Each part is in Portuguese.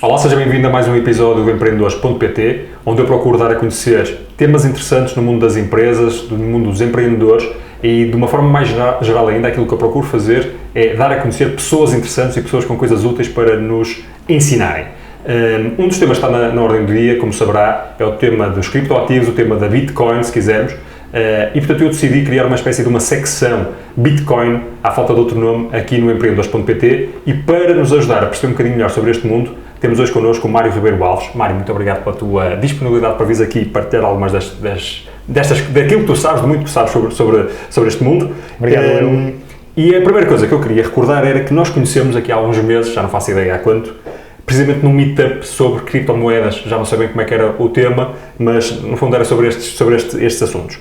Olá, seja bem-vindo a mais um episódio do Empreendedores.pt, onde eu procuro dar a conhecer temas interessantes no mundo das empresas, no mundo dos empreendedores e, de uma forma mais geral ainda, aquilo que eu procuro fazer é dar a conhecer pessoas interessantes e pessoas com coisas úteis para nos ensinarem. Um dos temas que está na ordem do dia, como saberá, é o tema dos criptoativos, o tema da Bitcoin, se quisermos. E portanto eu decidi criar uma espécie de uma secção Bitcoin, à falta de outro nome, aqui no Empreendedores.pt, e para nos ajudar a perceber um bocadinho melhor sobre este mundo, temos hoje connosco o Mário Ribeiro Alves. Mário, muito obrigado pela tua disponibilidade para vir aqui e partilhar algumas daquilo que tu sabes, de muito que sabes sobre este mundo. Obrigado. E a primeira coisa que eu queria recordar era que nós conhecemos aqui há alguns meses, já não faço ideia há quanto, precisamente num meetup sobre criptomoedas, já não sei bem como é que era o tema, mas no fundo era sobre estes assuntos.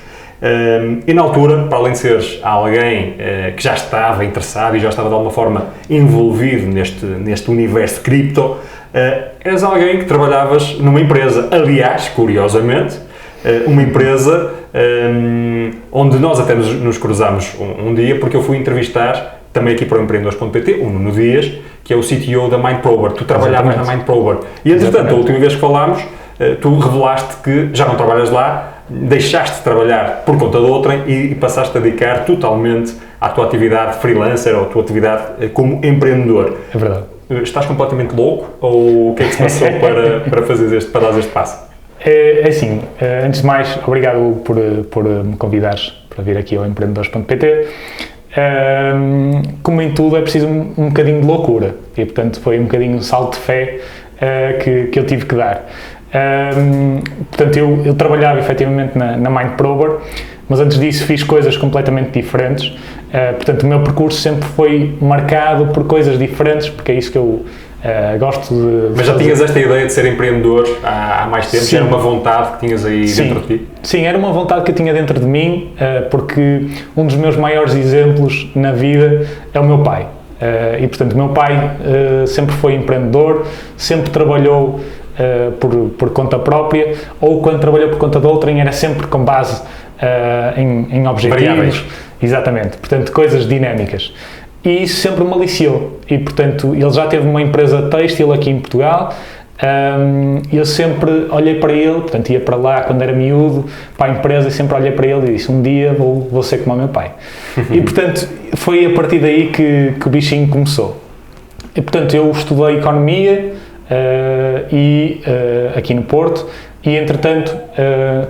E na altura, para além de seres alguém que já estava interessado e já estava de alguma forma envolvido neste universo cripto, eras alguém que trabalhavas numa empresa, aliás, curiosamente, uma empresa onde nós até nos cruzámos um dia, porque eu fui entrevistar, também aqui para o Empreendedores.pt, o Nuno Dias, que é o CTO da Mindprober. Tu trabalhavas na Mindprober. E, entretanto, a última vez que falámos, tu revelaste que já não trabalhas lá, deixaste de trabalhar por conta de outrem e passaste a dedicar totalmente à tua atividade freelancer ou à tua atividade como empreendedor. É verdade. Estás completamente louco ou o que é que se passou para dar este passo? É assim, antes de mais, obrigado por me convidares para vir aqui ao Empreendedores.pt. Como em tudo é preciso um bocadinho de loucura e portanto foi um bocadinho um salto de fé que eu tive que dar. Portanto eu trabalhava efetivamente na Mindprober, mas antes disso fiz coisas completamente diferentes. Portanto o meu percurso sempre foi marcado por coisas diferentes, porque é isso que eu gosto de Mas já fazer. tinhas esta ideia de ser empreendedor há mais tempo? Sim. Era uma vontade que tinhas aí dentro de ti? Sim, era uma vontade que eu tinha dentro de mim, porque um dos meus maiores exemplos na vida é o meu pai. E portanto o meu pai sempre foi empreendedor, sempre trabalhou por conta própria, ou quando trabalhou por conta de outrem era sempre com base em objetivos. Variáveis. Exatamente, portanto coisas dinâmicas. E isso sempre me aliciou. E portanto ele já teve uma empresa têxtil aqui em Portugal. Eu sempre olhei para ele, portanto ia para lá quando era miúdo, para a empresa, e sempre olhei para ele e disse: um dia vou ser como o meu pai. E portanto foi a partir daí que o bichinho começou. E portanto eu estudei economia aqui no Porto e entretanto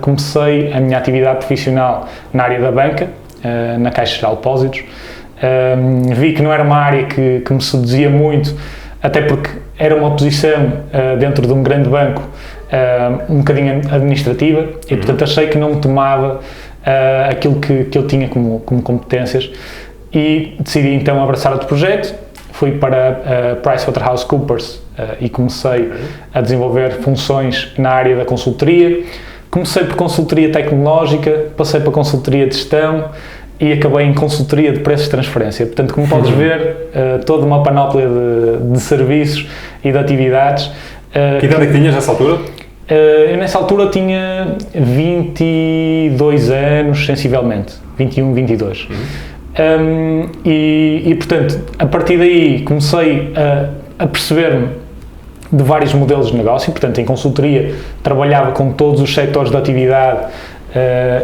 comecei a minha atividade profissional na área da banca, na Caixa Geral de Depósitos. Vi que não era uma área que me seduzia muito, até porque era uma posição dentro de um grande banco um bocadinho administrativa e portanto achei que não me tomava aquilo que eu tinha como competências e decidi então abraçar outro projeto. Fui para a PricewaterhouseCoopers e comecei a desenvolver funções na área da consultoria. Comecei por consultoria tecnológica, passei para consultoria de gestão e acabei em consultoria de preços de transferência. Portanto, como podes ver, toda uma panóplia de serviços e de atividades. Que idade é que tinhas nessa altura? Eu nessa altura tinha 22 anos, sensivelmente, 21, 22. E portanto, a partir daí comecei a perceber-me de vários modelos de negócio. Portanto, em consultoria trabalhava com todos os setores de atividade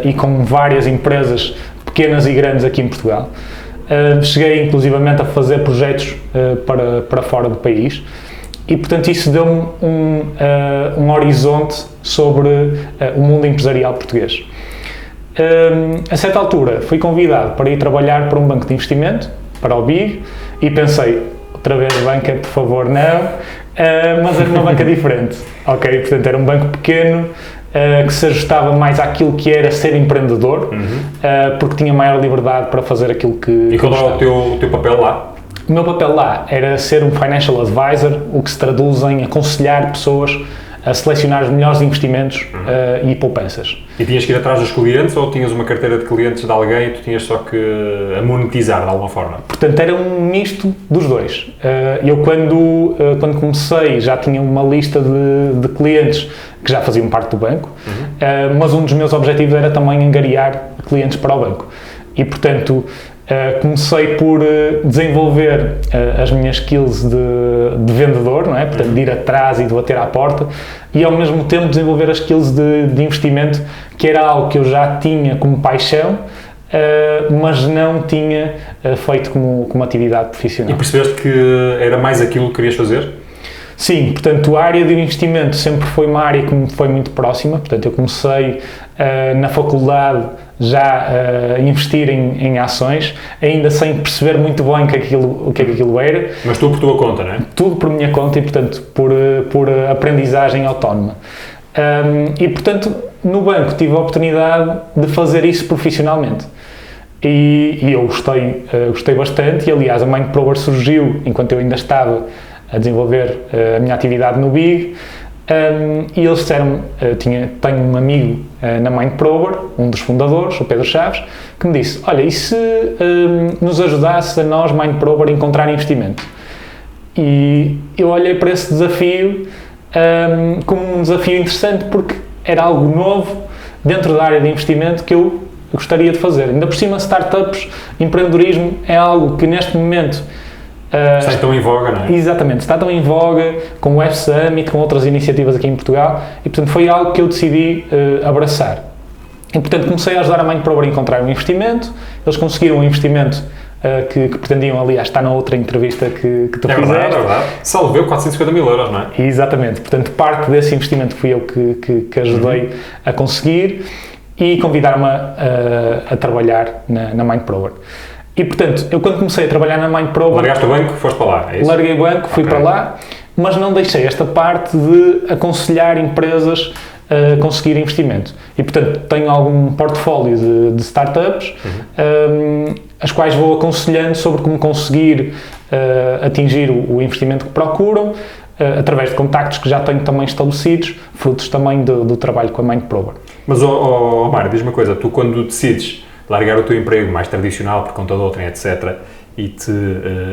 e com várias empresas pequenas e grandes aqui em Portugal. Cheguei inclusivamente a fazer projetos para fora do país e portanto isso deu-me um horizonte sobre o mundo empresarial português. A certa altura fui convidado para ir trabalhar para um banco de investimento, para o BIG, e pensei, outra vez banca, por favor, não, mas era uma banca diferente, ok? Portanto era um banco pequeno, que se ajustava mais àquilo que era ser empreendedor, porque tinha maior liberdade para fazer aquilo que E qual era o teu papel lá? O meu papel lá era ser um financial advisor, o que se traduz em aconselhar pessoas a selecionar os melhores investimentos e poupanças. E tinhas que ir atrás dos clientes ou tinhas uma carteira de clientes de alguém e tu tinhas só que a monetizar de alguma forma? Portanto, era um misto dos dois. Eu quando comecei já tinha uma lista de clientes que já faziam parte do banco, mas um dos meus objetivos era também angariar clientes para o banco. E, portanto, Comecei por desenvolver as minhas skills de vendedor, não é? Portanto, de ir atrás e de bater à porta, e ao mesmo tempo desenvolver as skills de investimento, que era algo que eu já tinha como paixão, mas não tinha feito como atividade profissional. E percebeste que era mais aquilo que querias fazer? Sim, portanto, a área de investimento sempre foi uma área que me foi muito próxima. Portanto, eu comecei na faculdade já a investir em ações, ainda sem perceber muito bem o que aquilo era. Mas tu por tua conta, não é? Tudo por minha conta e, portanto, por aprendizagem autónoma. E, portanto, no banco tive a oportunidade de fazer isso profissionalmente. E eu gostei bastante, e aliás a Mindprober surgiu enquanto eu ainda estava a desenvolver a minha atividade no BIG, e eles disseram-me, tenho um amigo na Mindprober, um dos fundadores, o Pedro Chaves, que me disse, olha, e se nos ajudasse a nós, Mindprober, a encontrar investimento? E eu olhei para esse desafio como um desafio interessante, porque era algo novo dentro da área de investimento que eu gostaria de fazer. Ainda por cima, startups, empreendedorismo é algo que neste momento está tão em voga, não é? Exatamente, está tão em voga, com o F-Summit, com outras iniciativas aqui em Portugal, e portanto foi algo que eu decidi abraçar. E portanto comecei a ajudar a Mindprober a encontrar um investimento. Eles conseguiram um investimento que pretendiam, aliás, está na outra entrevista que tu fizeste. É verdade. Salveu 450 mil euros, não é? Exatamente, portanto parte desse investimento fui eu que ajudei a conseguir, e convidaram-me a trabalhar na Mindprober. E, portanto, eu quando comecei a trabalhar na Mindprober... Largaste o banco, foste para lá, é isso? Larguei o banco, fui para lá, mas não deixei esta parte de aconselhar empresas a conseguir investimento. E, portanto, tenho algum portfólio de startups, as quais vou aconselhando sobre como conseguir atingir o investimento que procuram, através de contactos que já tenho também estabelecidos, frutos também do trabalho com a Mindprober. Mas, Mário, diz-me uma coisa, tu quando decides largar o teu emprego mais tradicional por conta de outrem, etc., e te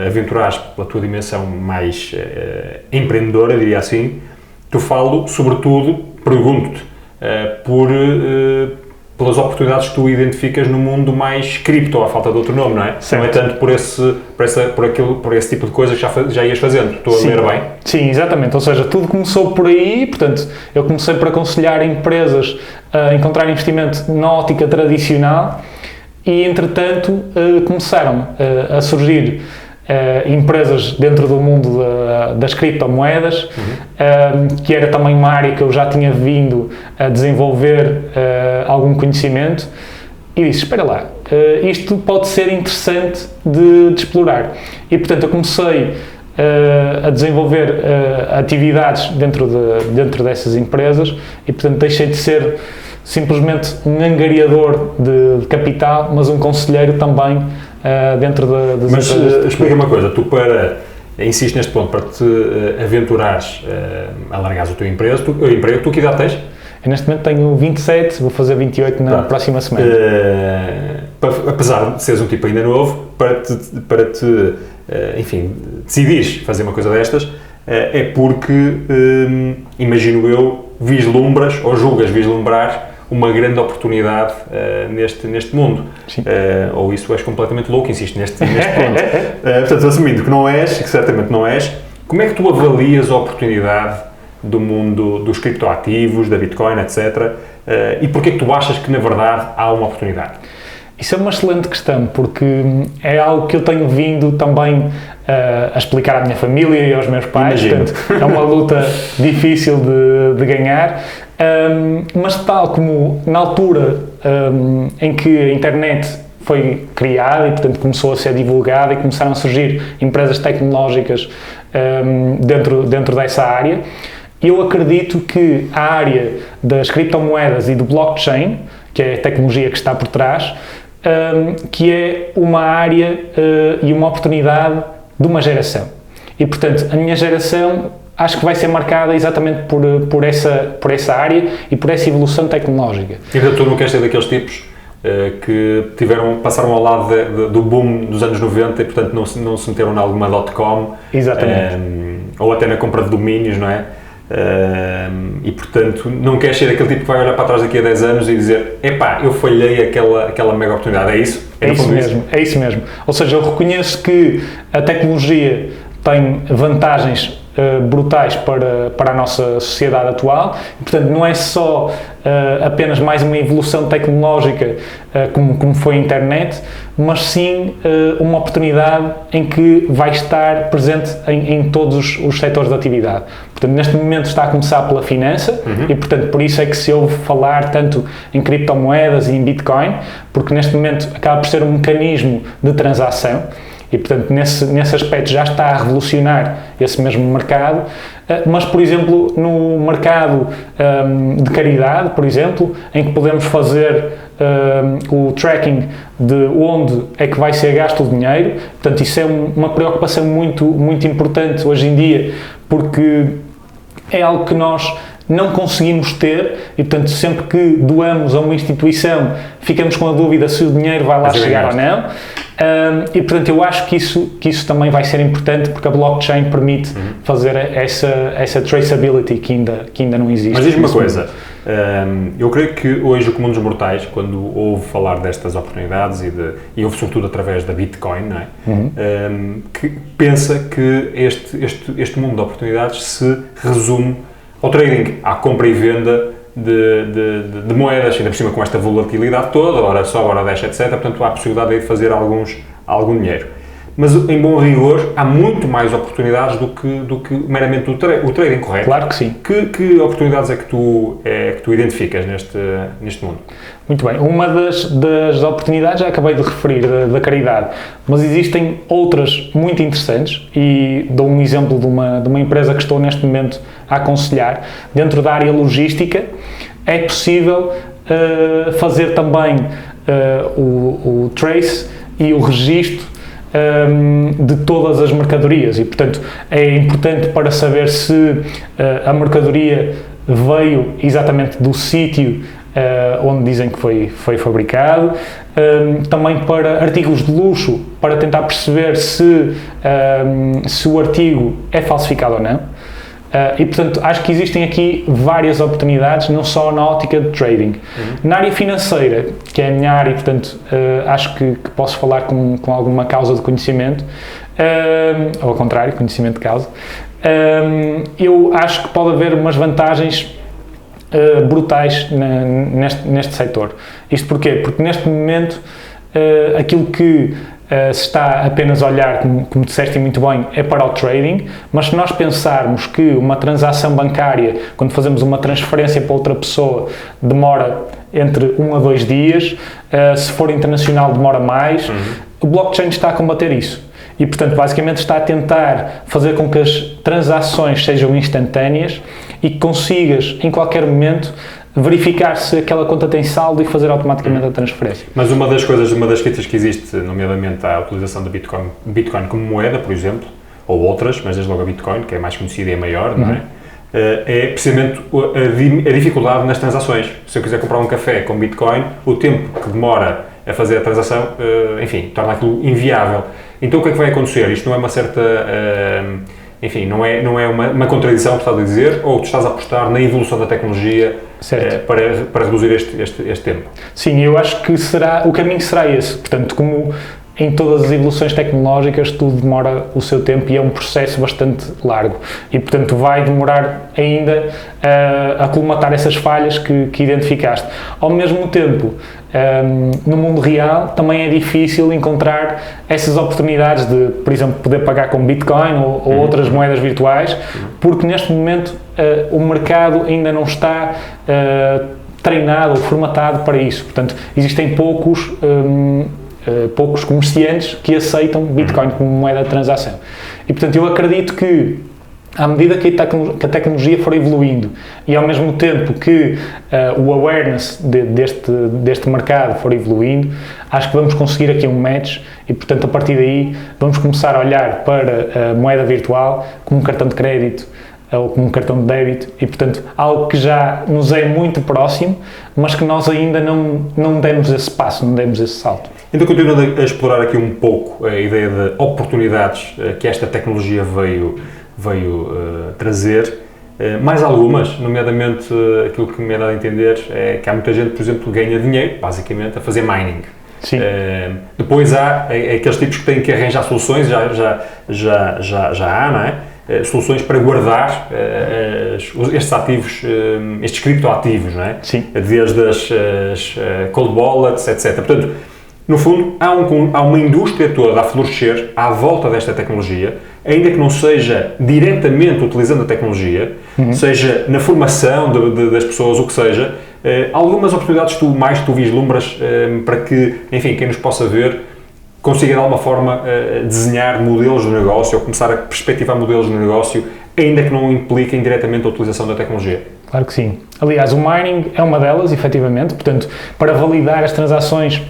aventurares pela tua dimensão mais empreendedora, diria assim, tu sobretudo, pergunto-te, pelas oportunidades que tu identificas no mundo mais cripto, à falta de outro nome, não é? Certo. Não é tanto por esse tipo de coisas que já ias fazendo. Estou a ler bem? Sim, exatamente. Ou seja, tudo começou por aí, portanto, eu comecei por aconselhar empresas a encontrar investimento na ótica tradicional, e, entretanto, começaram a surgir empresas dentro do mundo das criptomoedas, que era também uma área que eu já tinha vindo a desenvolver algum conhecimento, e disse, espera lá, isto pode ser interessante de explorar. E, portanto, eu comecei a desenvolver atividades dentro dessas empresas, e, portanto, deixei de ser simplesmente um angariador de capital, mas um conselheiro também dentro das empresas. Mas explica-me uma coisa, insistes neste ponto, para te aventurares a largares o teu emprego, tu que idade tens? Eu neste momento tenho 27, vou fazer 28 na próxima semana. Apesar de seres um tipo ainda novo, para te enfim, decidires fazer uma coisa destas, é porque, imagino eu, vislumbras ou julgas vislumbrar uma grande oportunidade neste mundo. Ou isso és completamente louco, insisto neste ponto. Portanto, assumindo que não és, que certamente não és, como é que tu avalias a oportunidade do mundo dos criptoativos, da Bitcoin, etc. E porquê é que tu achas que, na verdade, há uma oportunidade? Isso é uma excelente questão, porque é algo que eu tenho vindo também a explicar à minha família e aos meus pais. Portanto, é uma luta difícil de ganhar, mas tal como na altura em que a internet foi criada e, portanto, começou a ser divulgada e começaram a surgir empresas tecnológicas dentro dessa área, eu acredito que a área das criptomoedas e do blockchain, que é a tecnologia que está por trás, que é uma área e uma oportunidade de uma geração. E, portanto, a minha geração acho que vai ser marcada exatamente por essa área e por essa evolução tecnológica. E tu não queres ser daqueles tipos que passaram ao lado do boom dos anos 90 e, portanto, não se meteram em alguma .com, exatamente. Ou até na compra de domínios, não é? E portanto não queres ser aquele tipo que vai olhar para trás daqui a 10 anos e dizer epá, eu falhei aquela mega oportunidade, é isso? É isso mesmo, é isso mesmo. Ou seja, eu reconheço que a tecnologia tem vantagens brutais para a nossa sociedade atual, e, portanto não é só apenas mais uma evolução tecnológica como foi a internet, mas sim uma oportunidade em que vai estar presente em todos os setores de atividade. Portanto, neste momento está a começar pela finança e, portanto, por isso é que se ouve falar tanto em criptomoedas e em Bitcoin, porque neste momento acaba por ser um mecanismo de transação. E, portanto, nesse aspecto já está a revolucionar esse mesmo mercado, mas, por exemplo, no mercado de caridade, por exemplo, em que podemos fazer o tracking de onde é que vai ser gasto o dinheiro, portanto, isso é uma preocupação muito, muito importante hoje em dia, porque é algo que nós não conseguimos ter e, portanto, sempre que doamos a uma instituição, ficamos com a dúvida se o dinheiro vai lá chegar ou não. E, portanto, eu acho que isso também vai ser importante, porque a blockchain permite fazer essa traceability que ainda não existe. Mas diz-me uma coisa, eu creio que hoje o comum dos mortais, quando ouve falar destas oportunidades e ouve sobretudo através da Bitcoin, não é? Que pensa que este mundo de oportunidades se resume ao trading, à compra e venda de moedas, ainda por cima com esta volatilidade toda, ora sobe, ora desce, etc. Portanto, há a possibilidade de fazer algum dinheiro. Mas, em bom rigor, há muito mais oportunidades do que meramente o trading, correto? Claro que sim. Que oportunidades é que tu identificas neste mundo? Muito bem. Uma das oportunidades já acabei de referir, da caridade, mas existem outras muito interessantes e dou um exemplo de uma empresa que estou neste momento a aconselhar. Dentro da área logística é possível fazer também o trace e o registro de todas as mercadorias e, portanto, é importante para saber se a mercadoria veio exatamente do sítio onde dizem que foi fabricado, também para artigos de luxo, para tentar perceber se o artigo é falsificado ou não. E, portanto, acho que existem aqui várias oportunidades, não só na ótica de trading. Na área financeira, que é a minha área, portanto, acho que posso falar com alguma causa de conhecimento, ou ao contrário, conhecimento de causa, eu acho que pode haver umas vantagens brutais neste setor. Isto porquê? Porque neste momento aquilo que se está apenas a olhar, como disseste muito bem, é para o trading, mas se nós pensarmos que uma transação bancária, quando fazemos uma transferência para outra pessoa, demora entre 1 a 2 dias, se for internacional demora mais, o blockchain está a combater isso. E, portanto, basicamente está a tentar fazer com que as transações sejam instantâneas e que consigas, em qualquer momento, verificar se aquela conta tem saldo e fazer automaticamente a transferência. Mas uma das críticas que existe, nomeadamente à utilização do Bitcoin como moeda, por exemplo, ou outras, mas desde logo a Bitcoin, que é mais conhecida e é maior, não é? É precisamente a dificuldade nas transações. Se eu quiser comprar um café com Bitcoin, o tempo que demora a fazer a transação, enfim, torna aquilo inviável. Então o que é que vai acontecer? Isto não é uma certa... enfim, não é uma contradição, por estar a dizer, ou tu estás a apostar na evolução da tecnologia para reduzir este tempo? Sim, eu acho que o caminho será esse. Portanto, como em todas as evoluções tecnológicas, tudo demora o seu tempo e é um processo bastante largo. E, portanto, vai demorar ainda a colmatar essas falhas que identificaste. Ao mesmo tempo, no mundo real, também é difícil encontrar essas oportunidades de, por exemplo, poder pagar com Bitcoin ou outras moedas virtuais, porque neste momento o mercado ainda não está treinado ou formatado para isso. Portanto, existem poucos comerciantes que aceitam Bitcoin como moeda de transação. E, portanto, eu acredito que, à medida que a tecnologia for evoluindo e, ao mesmo tempo que o awareness deste mercado for evoluindo, acho que vamos conseguir aqui um match e, portanto, a partir daí vamos começar a olhar para a moeda virtual como um cartão de crédito ou como um cartão de débito e, portanto, algo que já nos é muito próximo, mas que nós ainda não demos esse passo, não demos esse salto. Então, continuando a explorar aqui um pouco a ideia de oportunidades que esta tecnologia veio trazer, Mais algumas, nomeadamente aquilo que me é dado a entender é que há muita gente, por exemplo, que ganha dinheiro, basicamente, a fazer mining. Sim. Depois há aqueles tipos que têm que arranjar soluções, já há, não é? Soluções para guardar estes ativos, estes criptoativos, não é? Sim. Desde as cold wallets, etc. Portanto, no fundo, há uma indústria toda a florescer à volta desta tecnologia, ainda que não seja diretamente utilizando a tecnologia, seja na formação das pessoas, o que seja, algumas oportunidades tu vislumbras para que, enfim, quem nos possa ver consiga de alguma forma desenhar modelos de negócio ou começar a perspectivar modelos de negócio, ainda que não impliquem diretamente a utilização da tecnologia. Claro que sim. Aliás, o mining é uma delas, efetivamente, portanto, para validar as transações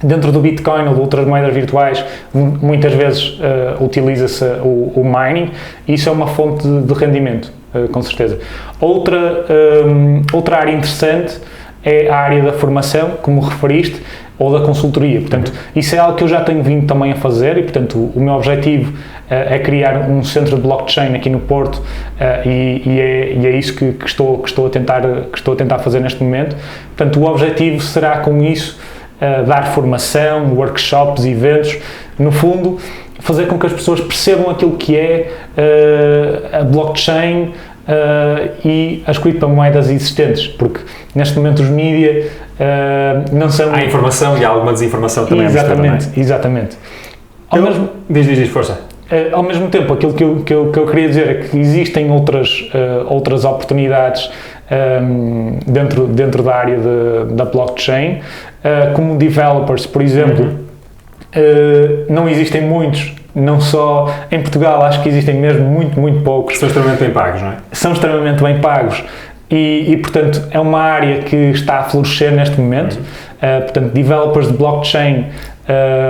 dentro do Bitcoin ou de outras moedas virtuais, muitas vezes utiliza-se o mining, e isso é uma fonte de rendimento, com certeza. Outra área interessante é a área da formação, como referiste, ou da consultoria. Portanto, isso é algo que eu já tenho vindo também a fazer e, portanto, o meu objetivo é criar um centro de blockchain aqui no Porto e é isso que estou a tentar fazer neste momento. Portanto, o objetivo será com isso dar formação, workshops, eventos, no fundo, fazer com que as pessoas percebam aquilo que é a blockchain e as criptomoedas existentes, porque neste momento os mídia não são... Há informação e há alguma desinformação também. Exatamente. Diz, força. Ao mesmo tempo, aquilo que eu queria dizer é que existem outras oportunidades dentro da área da blockchain, como developers, por exemplo, não existem muitos, não só em Portugal, acho que existem mesmo muito poucos. São extremamente bem pagos, não é? São extremamente bem pagos e portanto, é uma área que está a florescer neste momento. Portanto, developers de blockchain...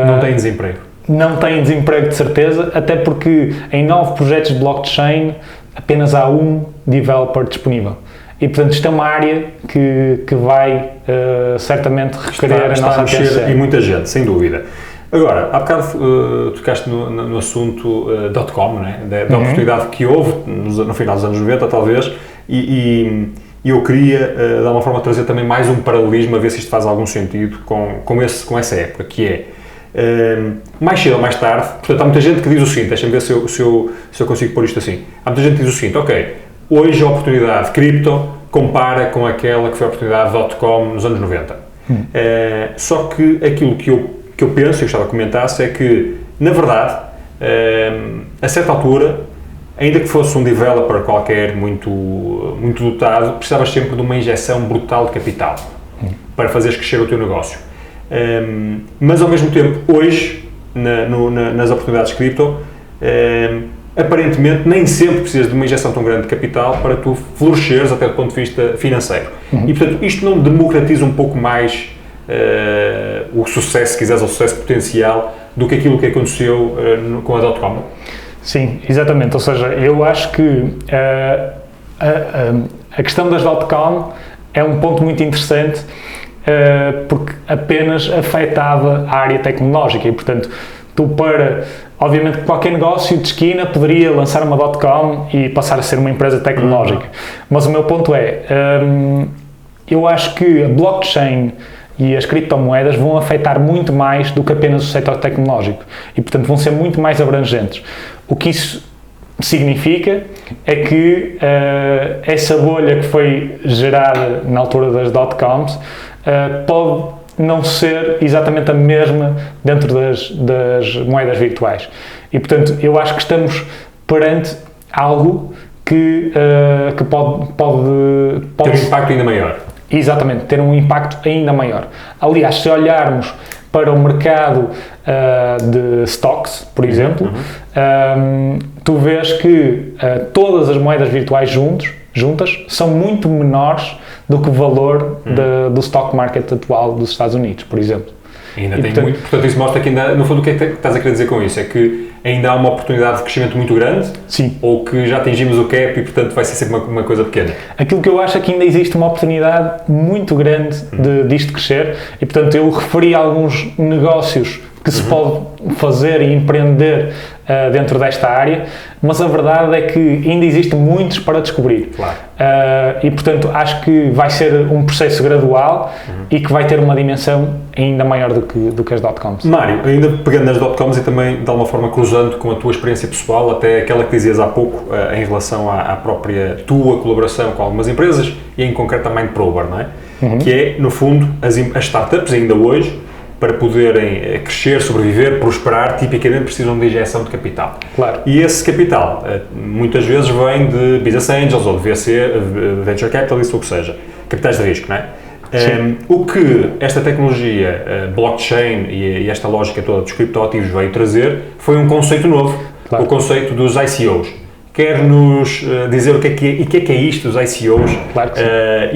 não têm desemprego. Não têm desemprego, de certeza, até porque em 9 projetos de blockchain apenas há um developer disponível. E, portanto, isto é uma área que vai certamente requerer a nossa atenção. E muita gente, sem dúvida. Agora, há bocado tocaste no assunto .com, né? Da oportunidade que houve no final dos anos 90, talvez, e eu queria, de alguma forma, trazer também mais um paralelismo, a ver se isto faz algum sentido com essa época, que é, mais cedo ou mais tarde, portanto, há muita gente que diz o seguinte, deixa-me ver se eu consigo pôr isto assim, há muita gente que diz o seguinte, ok, hoje a oportunidade cripto compara com aquela que foi a oportunidade .com nos anos 90. Só que aquilo que eu penso, e gostava que comentasse, é que, na verdade, a certa altura, ainda que fosse um developer qualquer muito dotado, precisavas sempre de uma injeção brutal de capital para fazeres crescer o teu negócio. Mas, ao mesmo tempo, hoje, nas oportunidades cripto, aparentemente nem sempre precisas de uma injeção tão grande de capital para tu floresceres até do ponto de vista financeiro. E, portanto, isto não democratiza um pouco mais o sucesso, se quiseres, o sucesso potencial do que aquilo que aconteceu com a .com? Sim, exatamente. Ou seja, eu acho que a questão das .com é um ponto muito interessante porque apenas afetava a área tecnológica e, portanto, obviamente, qualquer negócio de esquina poderia lançar uma .com e passar a ser uma empresa tecnológica. Mas o meu ponto é, eu acho que a blockchain e as criptomoedas vão afetar muito mais do que apenas o setor tecnológico e, portanto, vão ser muito mais abrangentes. O que isso significa é que essa bolha que foi gerada na altura das .coms pode não ser exatamente a mesma dentro das moedas virtuais. E, portanto, eu acho que estamos perante algo que pode ter um impacto ainda maior. Exatamente, ter um impacto ainda maior. Aliás, se olharmos para o mercado de stocks, por exemplo, tu vês que todas as moedas virtuais juntas são muito menores do que o valor do stock market atual dos Estados Unidos, por exemplo. Ainda tem muito, portanto isso mostra que ainda, no fundo, o que é que estás a querer dizer com isso? É que ainda há uma oportunidade de crescimento muito grande? Sim. Ou que já atingimos o cap e, portanto, vai ser sempre uma coisa pequena? Aquilo que eu acho é que ainda existe uma oportunidade muito grande disto crescer e, portanto, eu referi alguns negócios que se pode fazer e empreender dentro desta área, mas a verdade é que ainda existem muitos para descobrir. Claro. E, portanto, acho que vai ser um processo gradual e que vai ter uma dimensão ainda maior do que as dot-coms. Mário, ainda pegando nas dot-coms e também, de alguma forma, cruzando com a tua experiência pessoal, até aquela que dizias há pouco, em relação à própria tua colaboração com algumas empresas e, em concreto, a Mindprober, não é? Que é, no fundo, as startups, ainda hoje, para poderem crescer, sobreviver, prosperar, tipicamente precisam de injeção de capital. Claro. E esse capital, muitas vezes, vem de business angels ou de VC, venture capitalists, ou o que seja, capitais de risco, não é? O que esta tecnologia, blockchain e esta lógica toda dos criptoativos veio trazer foi um conceito novo, claro. O conceito dos ICOs. Quer-nos dizer o que é isto, os ICOs, claro que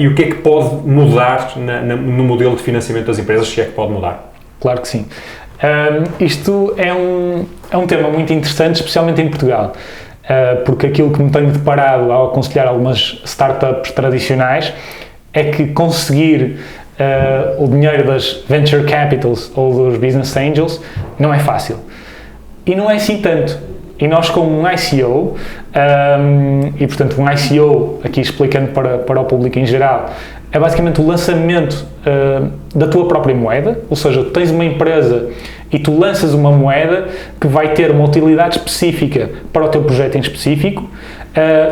e o que é que pode mudar no modelo de financiamento das empresas, se é que pode mudar? Claro que sim. Isto é um tema muito interessante, especialmente em Portugal, porque aquilo que me tenho deparado ao aconselhar algumas startups tradicionais é que conseguir o dinheiro das venture capitals ou dos business angels não é fácil. E não é assim tanto. E nós, como um ICO, e portanto um ICO, aqui explicando para o público em geral, é basicamente o lançamento da tua própria moeda, ou seja, tu tens uma empresa e tu lanças uma moeda que vai ter uma utilidade específica para o teu projeto em específico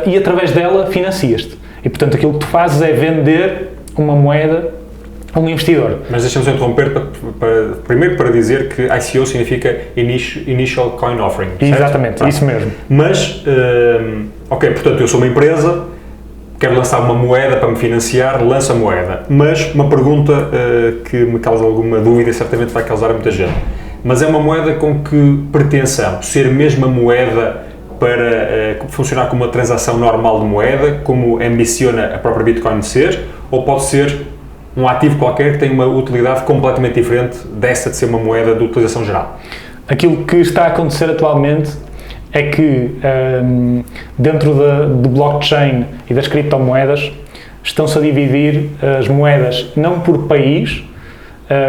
e através dela financias-te. E portanto aquilo que tu fazes é vender uma moeda a um investidor. Mas deixa-me interromper primeiro para dizer que ICO significa Initial Coin Offering, certo? Exatamente, isso mesmo. Mas, ok, portanto eu sou uma empresa, quero lançar uma moeda para me financiar, lanço a moeda. Mas uma pergunta que me causa alguma dúvida e certamente vai causar a muita gente. Mas é uma moeda com que pretensão? Ser mesmo a moeda para funcionar como uma transação normal de moeda, como ambiciona a própria Bitcoin ser, ou pode ser um ativo qualquer que tem uma utilidade completamente diferente dessa de ser uma moeda de utilização geral? Aquilo que está a acontecer atualmente é que dentro do blockchain e das criptomoedas estão-se a dividir as moedas não por país,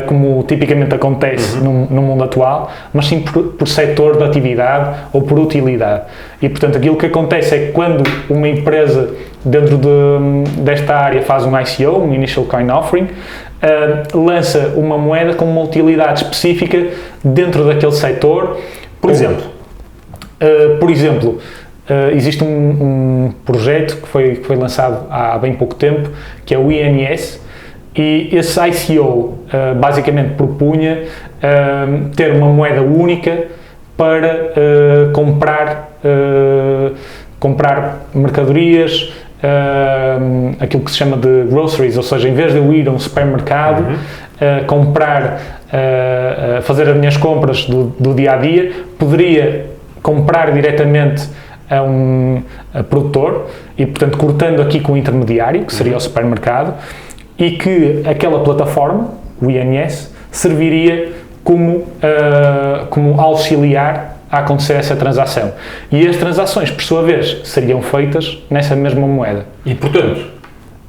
como tipicamente acontece no mundo atual, mas sim por setor de atividade ou por utilidade. E portanto aquilo que acontece é que quando uma empresa dentro desta área faz um ICO, um Initial Coin Offering, lança uma moeda com uma utilidade específica dentro daquele setor. Por exemplo, existe um projeto que foi lançado há bem pouco tempo, que é o INS, e esse ICO basicamente propunha ter uma moeda única para comprar mercadorias, aquilo que se chama de groceries, ou seja, em vez de eu ir a um supermercado, fazer as minhas compras do dia a dia, poderia comprar diretamente a um produtor e, portanto, cortando aqui com o intermediário, que seria o supermercado, e que aquela plataforma, o INS, serviria como auxiliar a acontecer essa transação. E as transações, por sua vez, seriam feitas nessa mesma moeda. E, portanto,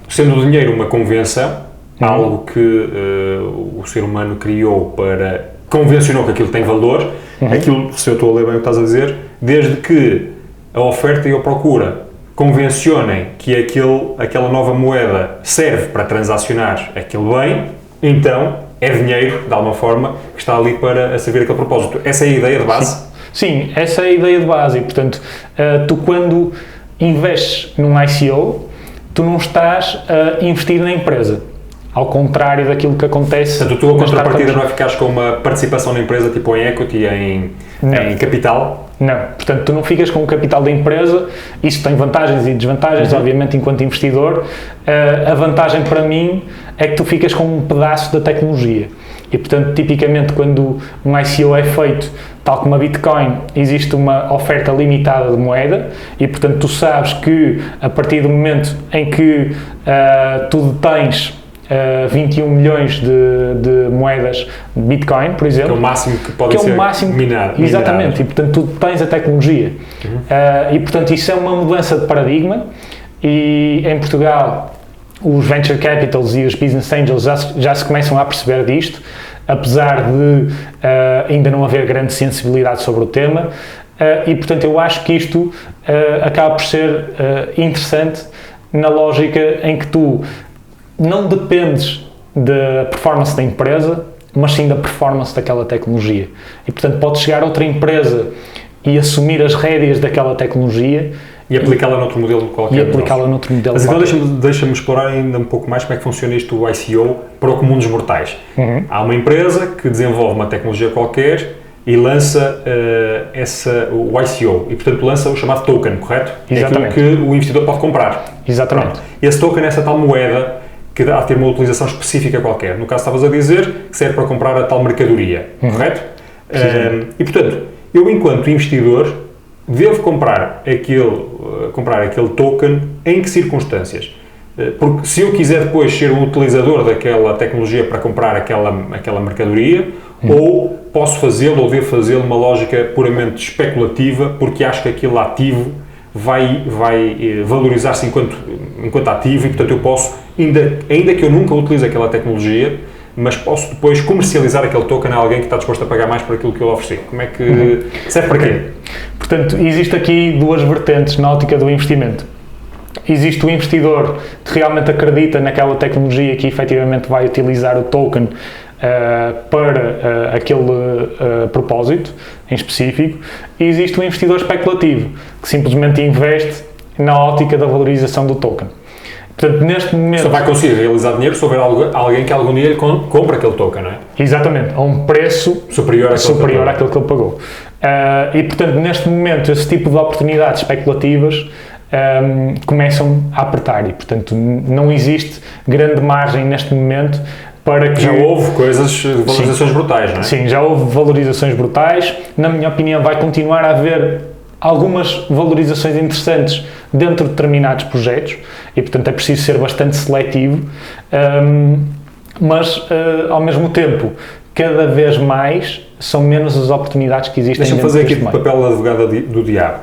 sendo o dinheiro uma convenção, algo que o ser humano criou convencionou que aquilo tem valor, aquilo, se eu estou a ler bem o que estás a dizer, desde que a oferta e a procura convencionem que aquela nova moeda serve para transacionar aquele bem, então é dinheiro, de alguma forma, que está ali para servir aquele propósito. Essa é a ideia de base? Sim, essa é a ideia de base. E, portanto, tu quando investes num ICO, tu não estás a investir na empresa. Ao contrário daquilo que acontece... Portanto, tu a contrapartida não é ficares com uma participação na empresa, tipo em equity, em capital? Não. Portanto, tu não ficas com o capital da empresa. Isso tem vantagens e desvantagens, obviamente, enquanto investidor. A vantagem para mim é que tu ficas com um pedaço da tecnologia. E, portanto, tipicamente, quando um ICO é feito, tal como a Bitcoin, existe uma oferta limitada de moeda e, portanto, tu sabes que a partir do momento em que tu detens 21 milhões de moedas de Bitcoin, por exemplo. Que é o máximo que pode ser minado. Exatamente, e portanto tu tens a tecnologia. E portanto isso é uma mudança de paradigma e em Portugal os Venture Capitals e os Business Angels já se começam a perceber disto, apesar de ainda não haver grande sensibilidade sobre o tema. e portanto eu acho que isto acaba por ser interessante na lógica em que tu não dependes da performance da empresa, mas sim da performance daquela tecnologia. E portanto pode chegar outra empresa e assumir as rédeas daquela tecnologia e aplicá-la noutro modelo qualquer. E aplicá-la noutro modelo. Mas então deixa-me explorar ainda um pouco mais como é que funciona isto do ICO para o comum dos mortais. Há uma empresa que desenvolve uma tecnologia qualquer e lança o ICO e, portanto, lança o chamado token, correto? Exatamente. É aquilo que o investidor pode comprar. Exatamente. Pronto. Esse token é essa tal moeda que há de ter uma utilização específica qualquer. No caso, estavas a dizer que serve para comprar a tal mercadoria, correto? E, portanto, eu, enquanto investidor, devo comprar aquele token em que circunstâncias? Porque se eu quiser depois ser o utilizador daquela tecnologia para comprar aquela mercadoria, ou posso fazê-lo ou devo fazê-lo numa lógica puramente especulativa, porque acho que aquele ativo vai valorizar-se enquanto ativo e, portanto, eu posso, ainda que eu nunca utilize aquela tecnologia, mas posso depois comercializar aquele token a alguém que está disposto a pagar mais por aquilo que eu ofereci. Como é que serve para quê? Portanto, existe aqui duas vertentes na ótica do investimento. Existe o investidor que realmente acredita naquela tecnologia que efetivamente vai utilizar o token para aquele propósito em específico, e existe o investidor especulativo que simplesmente investe na ótica da valorização do token. Portanto, neste momento... Só vai conseguir realizar dinheiro se houver alguém que algum dia compra aquele token, não é? Exatamente, a um preço superior àquele que ele pagou. E, portanto, neste momento, esse tipo de oportunidades especulativas começam a apertar e, portanto, não existe grande margem neste momento para que... Já houve valorizações brutais, não é? Sim, já houve valorizações brutais. Na minha opinião, vai continuar a haver algumas valorizações interessantes dentro de determinados projetos e, portanto, é preciso ser bastante seletivo, mas, ao mesmo tempo, cada vez mais são menos as oportunidades que existem. Deixa-me fazer aqui o papel de advogado do diabo.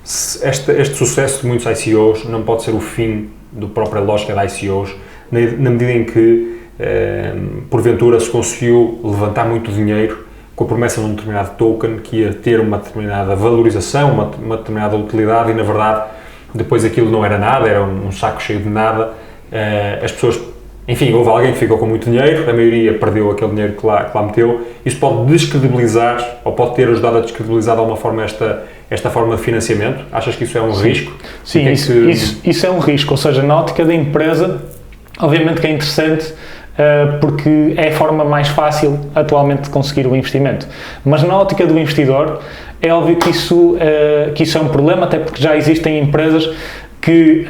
Este sucesso de muitos ICOs não pode ser o fim da própria lógica de ICOs, na medida em que, porventura, se conseguiu levantar muito dinheiro com a promessa de um determinado token que ia ter uma determinada valorização, uma determinada utilidade, e na verdade depois aquilo não era nada, era um saco cheio de nada. As pessoas, enfim, houve alguém que ficou com muito dinheiro, a maioria perdeu aquele dinheiro que lá meteu. Isso pode descredibilizar, ou pode ter ajudado a descredibilizar de alguma forma esta forma de financiamento? Achas que isso é um risco? Sim, isso é um risco, ou seja, na ótica da empresa, obviamente que é interessante, porque é a forma mais fácil atualmente de conseguir o investimento. Mas na ótica do investidor, é óbvio que isso é um problema, até porque já existem empresas que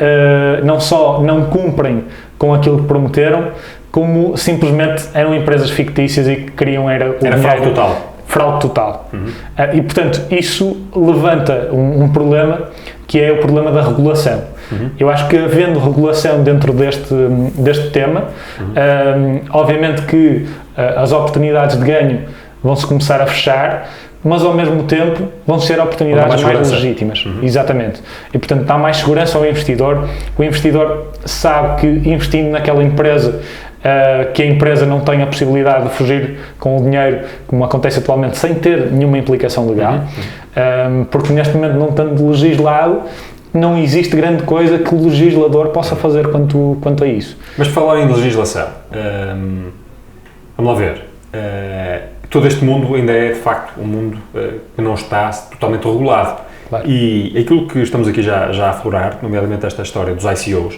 não só não cumprem com aquilo que prometeram, como simplesmente eram empresas fictícias e que queriam era fraude total. Fraude total. E, portanto, isso levanta um problema, que é o problema da regulação. Eu acho que, havendo regulação dentro deste tema, obviamente que as oportunidades de ganho vão-se começar a fechar, mas ao mesmo tempo vão ser oportunidades mais legítimas. Exatamente. E, portanto, dá mais segurança ao investidor. O investidor sabe que, investindo naquela empresa, que a empresa não tem a possibilidade de fugir com o dinheiro, como acontece atualmente, sem ter nenhuma implicação legal, porque neste momento, não estando legislado, não existe grande coisa que o legislador possa fazer quanto a isso. Mas, por falar em legislação, vamos lá ver, todo este mundo ainda é, de facto, um mundo que não está totalmente regulado. Claro. E aquilo que estamos aqui já a aflorar, nomeadamente esta história dos ICOs,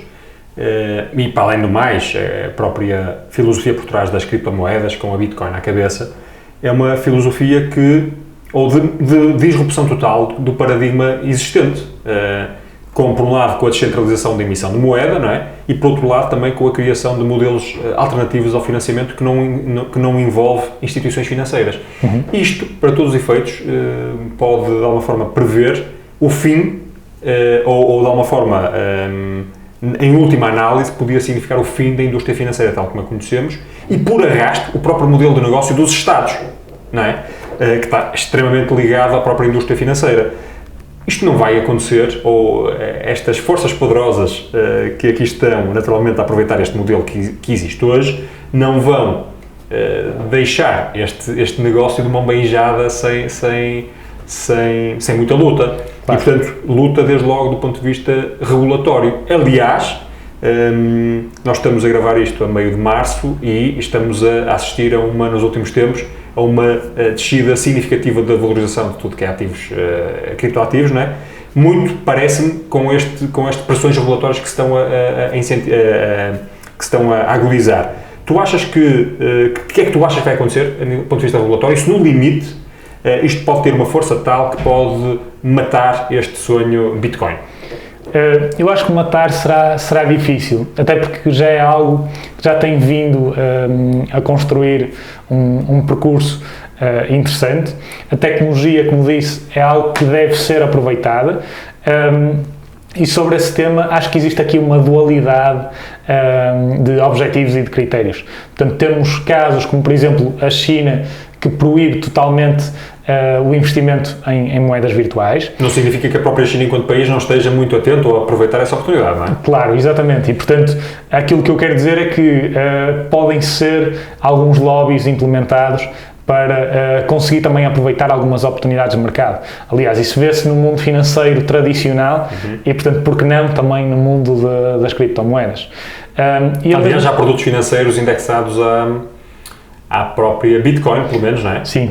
e para além do mais, a própria filosofia por trás das criptomoedas, com a Bitcoin à cabeça, é uma filosofia de disrupção total do paradigma existente, por um lado com a descentralização da emissão de moeda, não é? E por outro lado também com a criação de modelos alternativos ao financiamento que não envolve instituições financeiras. Isto, para todos os efeitos, pode de alguma forma prever o fim, ou de alguma forma, em última análise, podia significar o fim da indústria financeira tal como a conhecemos e, por arrasto, o próprio modelo de negócio dos Estados, não é? Que está extremamente ligado à própria indústria financeira. Isto não vai acontecer, ou estas forças poderosas que aqui estão, naturalmente, a aproveitar este modelo que existe hoje, não vão deixar este negócio de mão beijada sem sem muita luta. Claro. E, portanto, luta desde logo do ponto de vista regulatório. Aliás, nós estamos a gravar isto a meio de março e estamos a assistir nos últimos tempos, a uma descida significativa da valorização de tudo que é ativos, criptoativos, não é? Muito, parece-me, com este pressões regulatórias que se estão a agudizar. Tu achas que é que tu achas que vai acontecer, do ponto de vista regulatório? Isso, no limite, isto pode ter uma força tal que pode matar este sonho Bitcoin? Eu acho que matar será difícil, até porque já é algo que já tem vindo a construir um percurso interessante. A tecnologia, como disse, é algo que deve ser aproveitada. E sobre esse tema, acho que existe aqui uma dualidade de objetivos e de critérios. Portanto, temos casos como, por exemplo, a China, que proíbe totalmente o investimento em moedas virtuais. Não significa que a própria China, enquanto país, não esteja muito atento a aproveitar essa oportunidade, não é? Claro, exatamente. E, portanto, aquilo que eu quero dizer é que podem ser alguns lobbies implementados para conseguir também aproveitar algumas oportunidades de mercado. Aliás, isso vê-se no mundo financeiro tradicional e, portanto, por que não também no mundo das criptomoedas. Aliás, há produtos financeiros indexados à própria Bitcoin, pelo menos, não é? Sim,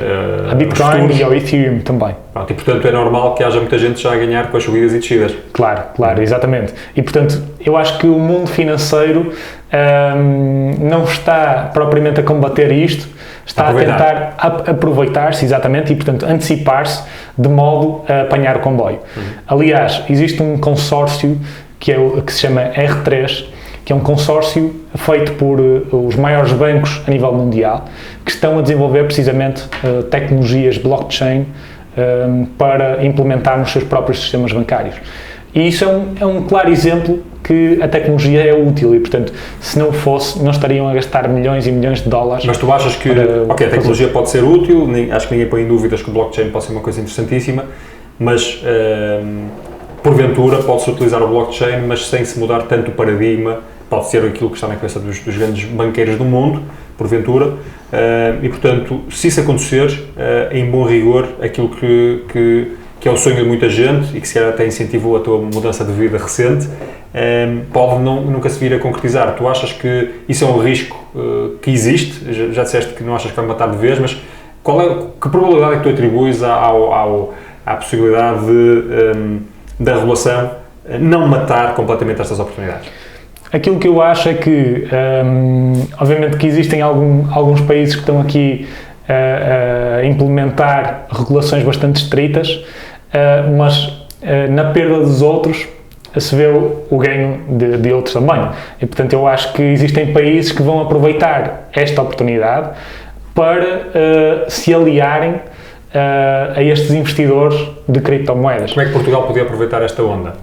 a Bitcoin e ao Ethereum também. Pronto, e, portanto, é normal que haja muita gente já a ganhar com as subidas e descidas. Claro, exatamente. E, portanto, eu acho que o mundo financeiro não está propriamente a combater isto, está a tentar aproveitar-se, exatamente, e, portanto, antecipar-se de modo a apanhar o comboio. Aliás, existe um consórcio que se chama R3, que é um consórcio feito por os maiores bancos a nível mundial, que estão a desenvolver precisamente tecnologias blockchain para implementar nos seus próprios sistemas bancários. E isso é um claro exemplo que a tecnologia é útil e, portanto, se não fosse, não estariam a gastar milhões e milhões de dólares. Mas tu achas que, a tecnologia pode ser útil, acho que ninguém põe em dúvidas que o blockchain pode ser uma coisa interessantíssima, mas porventura pode-se utilizar o blockchain, mas sem se mudar tanto o paradigma, pode ser aquilo que está na cabeça dos grandes banqueiros do mundo, porventura, e, portanto, se isso acontecer, em bom rigor, aquilo que é o sonho de muita gente e que se calhar até incentivou a tua mudança de vida recente, pode nunca se vir a concretizar. Tu achas que isso é um risco que existe? Já disseste que não achas que vai matar de vez, mas que probabilidade é que tu atribuis à possibilidade da regulação não matar completamente estas oportunidades? Aquilo que eu acho é que, obviamente que existem alguns países que estão aqui a implementar regulações bastante estritas, mas na perda dos outros se vê o ganho de outros também. E, portanto, eu acho que existem países que vão aproveitar esta oportunidade para se aliarem a estes investidores de criptomoedas. Como é que Portugal podia aproveitar esta onda?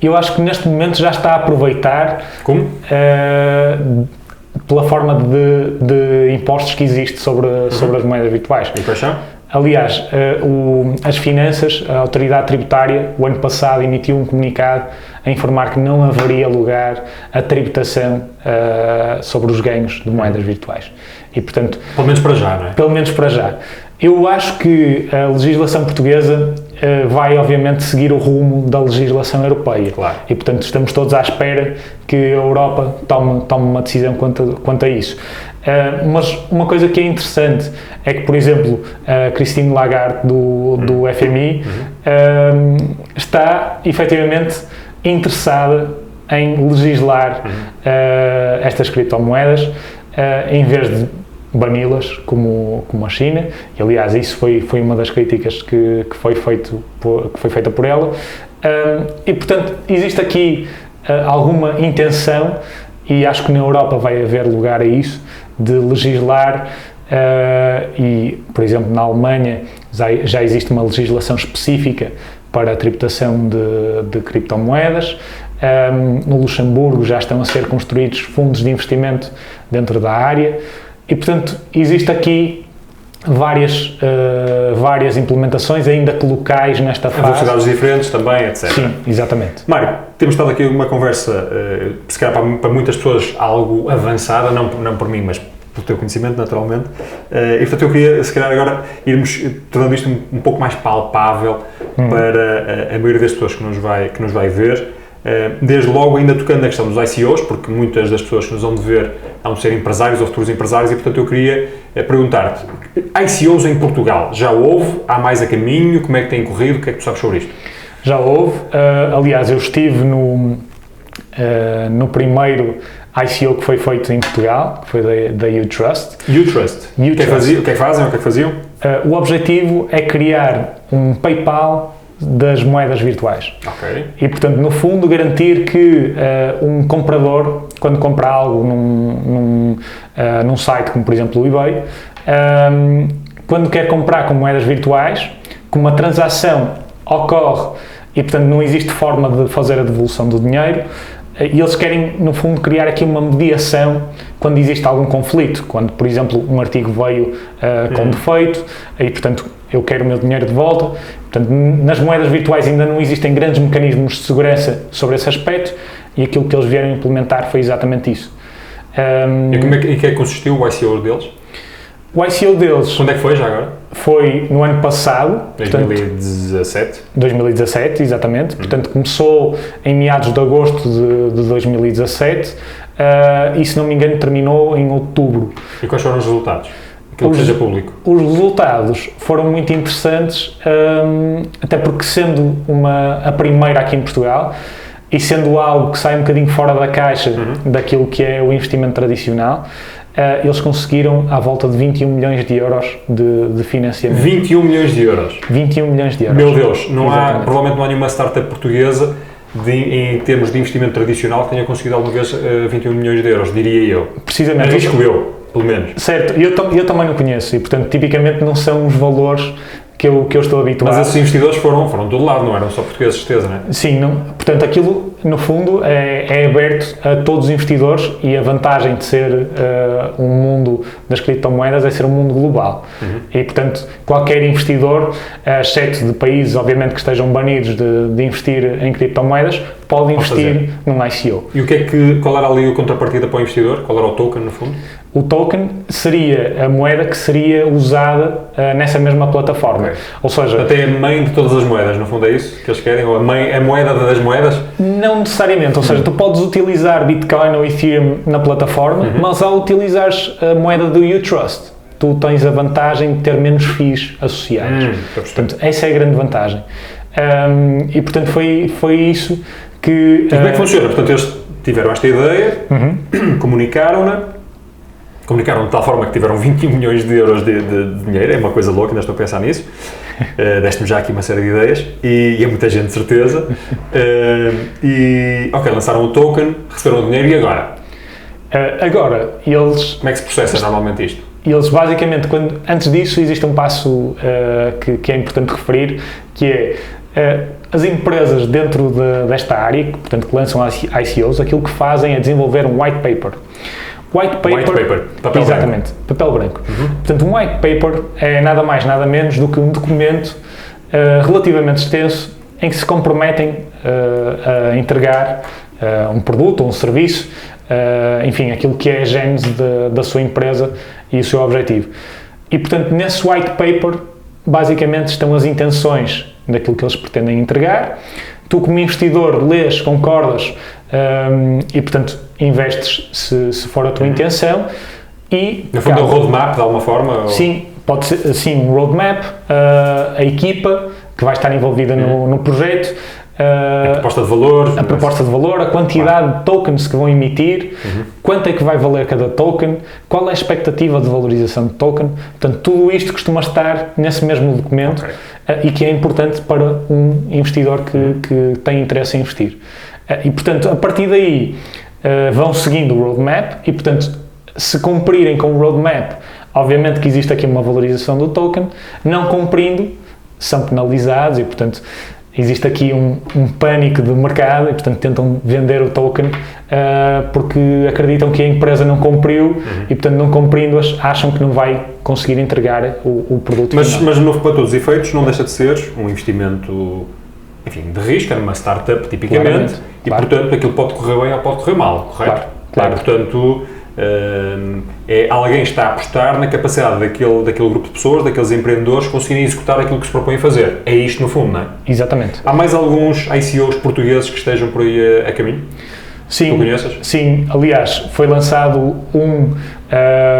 Eu acho que neste momento já está a aproveitar. Como? Pela forma de impostos que existe sobre as moedas virtuais. E quais são? Aliás, as finanças, a autoridade tributária, o ano passado emitiu um comunicado a informar que não haveria lugar a tributação sobre os ganhos de moedas virtuais. E, portanto, pelo menos para já, não é? Pelo menos para já. Eu acho que a legislação portuguesa vai, obviamente, seguir o rumo da legislação europeia. Claro. E, portanto, estamos todos à espera que a Europa tome uma decisão quanto a isso. Mas uma coisa que é interessante é que, por exemplo, a Christine Lagarde do FMI está, efetivamente, interessada em legislar estas criptomoedas em vez de bani-las como a China, e aliás isso foi uma das críticas que foi feita por ela, e portanto existe aqui alguma intenção, e acho que na Europa vai haver lugar a isso, de legislar, e por exemplo na Alemanha já existe uma legislação específica para a tributação de criptomoedas. No Luxemburgo já estão a ser construídos fundos de investimento dentro da área. E, portanto, existe aqui várias implementações, ainda que locais nesta fase. Velocidades diferentes também, etc. Sim, exatamente. Mário, temos estado aqui uma conversa, se calhar para muitas pessoas algo avançada, não por mim, mas pelo teu conhecimento, naturalmente. E portanto eu queria, se calhar agora, irmos tornando isto um pouco mais palpável para a maioria das pessoas que nos vai ver. Desde logo ainda tocando na questão dos ICOs, porque muitas das pessoas que nos vão de ver vão ser empresários ou futuros empresários, e portanto eu queria perguntar-te, ICOs em Portugal, já houve? Há mais a caminho? Como é que tem corrido? O que é que tu sabes sobre isto? Já houve. Aliás, eu estive no primeiro ICO que foi feito em Portugal, que foi da U-Trust. U-Trust. O que é que fazem ou o que é que faziam? O objetivo é criar um PayPal das moedas virtuais. Ok. E, portanto, no fundo, garantir que um comprador, quando compra algo num site como, por exemplo, o eBay, quando quer comprar com moedas virtuais, que uma transação ocorre e, portanto, não existe forma de fazer a devolução do dinheiro, e eles querem, no fundo, criar aqui uma mediação quando existe algum conflito, quando, por exemplo, um artigo veio com defeito e, portanto, eu quero o meu dinheiro de volta. Portanto, nas moedas virtuais ainda não existem grandes mecanismos de segurança sobre esse aspecto, e aquilo que eles vieram implementar foi exatamente isso. E que é que consistiu o ICO deles? O ICO deles... Quando é que foi, já agora? Foi no ano passado. 2017? 2017, exatamente. Portanto, começou em meados de agosto de 2017 e, se não me engano, terminou em outubro. E quais foram os resultados? Aquilo que seja público. Os resultados foram muito interessantes, até porque, sendo a primeira aqui em Portugal e sendo algo que sai um bocadinho fora da caixa daquilo que é o investimento tradicional, eles conseguiram à volta de 21 milhões de euros de financiamento. 21 milhões de euros? 21 milhões de euros. Meu Deus, provavelmente não há nenhuma startup portuguesa em termos de investimento tradicional que tenha conseguido alguma vez 21 milhões de euros, diria eu. Precisamente. Arrisco eu, pelo menos. Certo, eu também não conheço e, portanto, tipicamente não são os valores que eu estou habituado. Mas esses investidores foram de todo lado, não eram só portugueses, certeza, não é? Sim, portanto, aquilo, no fundo, é aberto a todos os investidores, e a vantagem de ser um mundo das criptomoedas é ser um mundo global. E, portanto, qualquer investidor, exceto de países, obviamente, que estejam banidos de investir em criptomoedas, pode investir num ICO. E qual era ali a contrapartida para o investidor? Qual era o token, no fundo? O token seria a moeda que seria usada nessa mesma plataforma. Okay. Ou seja... Até a mãe de todas as moedas, no fundo é isso que eles querem? Ou a moeda das moedas? Não necessariamente, ou seja, tu podes utilizar Bitcoin ou Ethereum na plataforma, mas ao utilizares a moeda do U-Trust, tu tens a vantagem de ter menos FIIs associados. Portanto, essa é a grande vantagem. E, portanto, foi isso que... E como é que funciona? Portanto, eles tiveram esta ideia, comunicaram-na de tal forma que tiveram 21 milhões de euros de dinheiro, é uma coisa louca, ainda estou a pensar nisso. Deste-me já aqui uma série de ideias, e é muita gente, de certeza. Lançaram o token, receberam o dinheiro, e agora? Agora, eles... Como é que se processa normalmente isto? Eles, basicamente, antes disso, existe um passo que é importante referir, que é... as empresas dentro desta área, portanto, que lançam ICOs, aquilo que fazem é desenvolver um white paper. White paper, papel exatamente, branco. papel branco. Portanto, um white paper é nada mais, nada menos do que um documento relativamente extenso em que se comprometem a entregar um produto ou um serviço, enfim, aquilo que é a gênese da sua empresa e o seu objetivo. E, portanto, nesse white paper, basicamente estão as intenções daquilo que eles pretendem entregar. Tu, como investidor, lês, concordas e, portanto, investes se for a tua intenção. E, no fundo, é um roadmap, de alguma forma? Sim, pode ser assim, um roadmap, a equipa que vai estar envolvida no projeto, a proposta de valor, a quantidade de tokens que vão emitir, quanto é que vai valer cada token, qual é a expectativa de valorização de token. Portanto, tudo isto costuma estar nesse mesmo documento e que é importante para um investidor que tem interesse em investir. E, portanto, a partir daí vão seguindo o roadmap e, portanto, se cumprirem com o roadmap, obviamente que existe aqui uma valorização do token. Não cumprindo, são penalizados e, portanto, existe aqui um pânico de mercado e, portanto, tentam vender o token porque acreditam que a empresa não cumpriu e, portanto, não cumprindo, acham que não vai conseguir entregar o produto final. Mas para todos os efeitos, não deixa de ser um investimento, enfim, de risco, é uma startup, tipicamente, portanto, aquilo pode correr bem ou pode correr mal, correto? Claro. Portanto, É alguém que está a apostar na capacidade daquele grupo de pessoas, daqueles empreendedores, conseguirem executar aquilo que se propõem fazer. É isto no fundo, não é? Exatamente. Há mais alguns ICOs portugueses que estejam por aí a caminho? Sim, tu conheces? Sim, aliás, foi lançado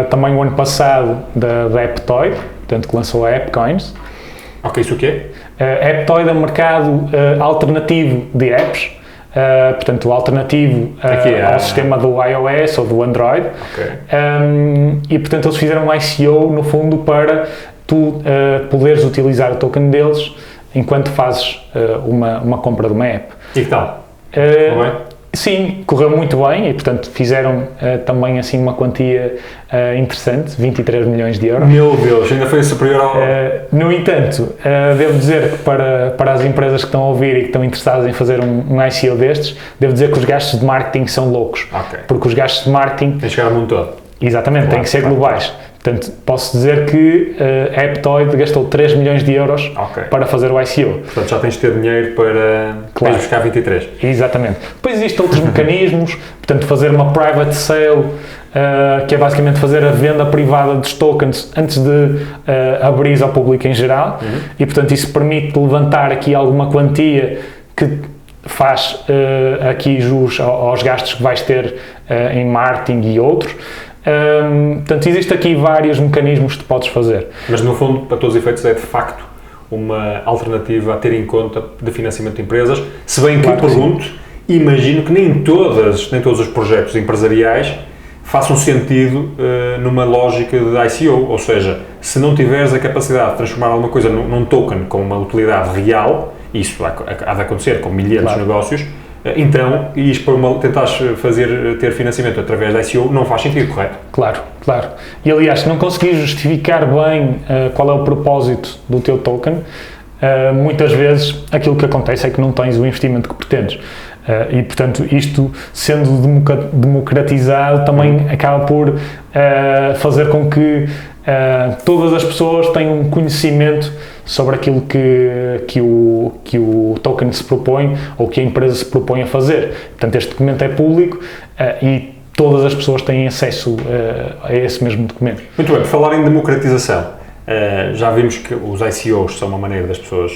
também o ano passado da Aptoide, portanto que lançou a AppCoins. Ok, isso o quê? A Aptoide é um mercado alternativo de apps, portanto alternativo ao sistema do iOS ou do Android. Okay. E portanto eles fizeram um ICO no fundo para tu poderes utilizar o token deles enquanto fazes uma compra de uma app. E que tal? Correu bem? Sim, correu muito bem e, portanto, fizeram também assim uma quantia interessante, 23 milhões de euros. Meu Deus, ainda foi superior ao... No entanto, devo dizer que para as empresas que estão a ouvir e que estão interessadas em fazer um ICO destes, devo dizer que os gastos de marketing são loucos. Okay. Porque os gastos de marketing... Tem que chegar ao mundo todo. Exatamente, têm que ser globais. Portanto, posso dizer que a Aptoide gastou 3 milhões de euros para fazer o ICO. Portanto, já tens de ter dinheiro para buscar 23. Exatamente. Depois existem outros mecanismos, portanto, fazer uma private sale, que é basicamente fazer a venda privada dos tokens antes de abrir ao público em geral. E, portanto, isso permite levantar aqui alguma quantia que faz aqui jus aos gastos que vais ter em marketing e outros. Portanto, existe aqui vários mecanismos que podes fazer. Mas no fundo, para todos os efeitos, é de facto uma alternativa a ter em conta de financiamento de empresas, se bem que eu pergunto, imagino que nem todos os projetos empresariais façam sentido numa lógica de ICO, ou seja, se não tiveres a capacidade de transformar alguma coisa num token com uma utilidade real, isso há de acontecer com milhares de negócios, então, e isto para tentares ter financiamento através da ICO não faz sentido, correto? Claro. E aliás, se não conseguires justificar bem qual é o propósito do teu token, muitas vezes aquilo que acontece é que não tens o investimento que pretendes. E portanto, isto sendo democratizado também acaba por fazer com que todas as pessoas tenham um conhecimento sobre aquilo que o token se propõe ou que a empresa se propõe a fazer. Portanto, este documento é público e todas as pessoas têm acesso a esse mesmo documento. Muito bem, por falar em democratização, já vimos que os ICOs são uma maneira das pessoas,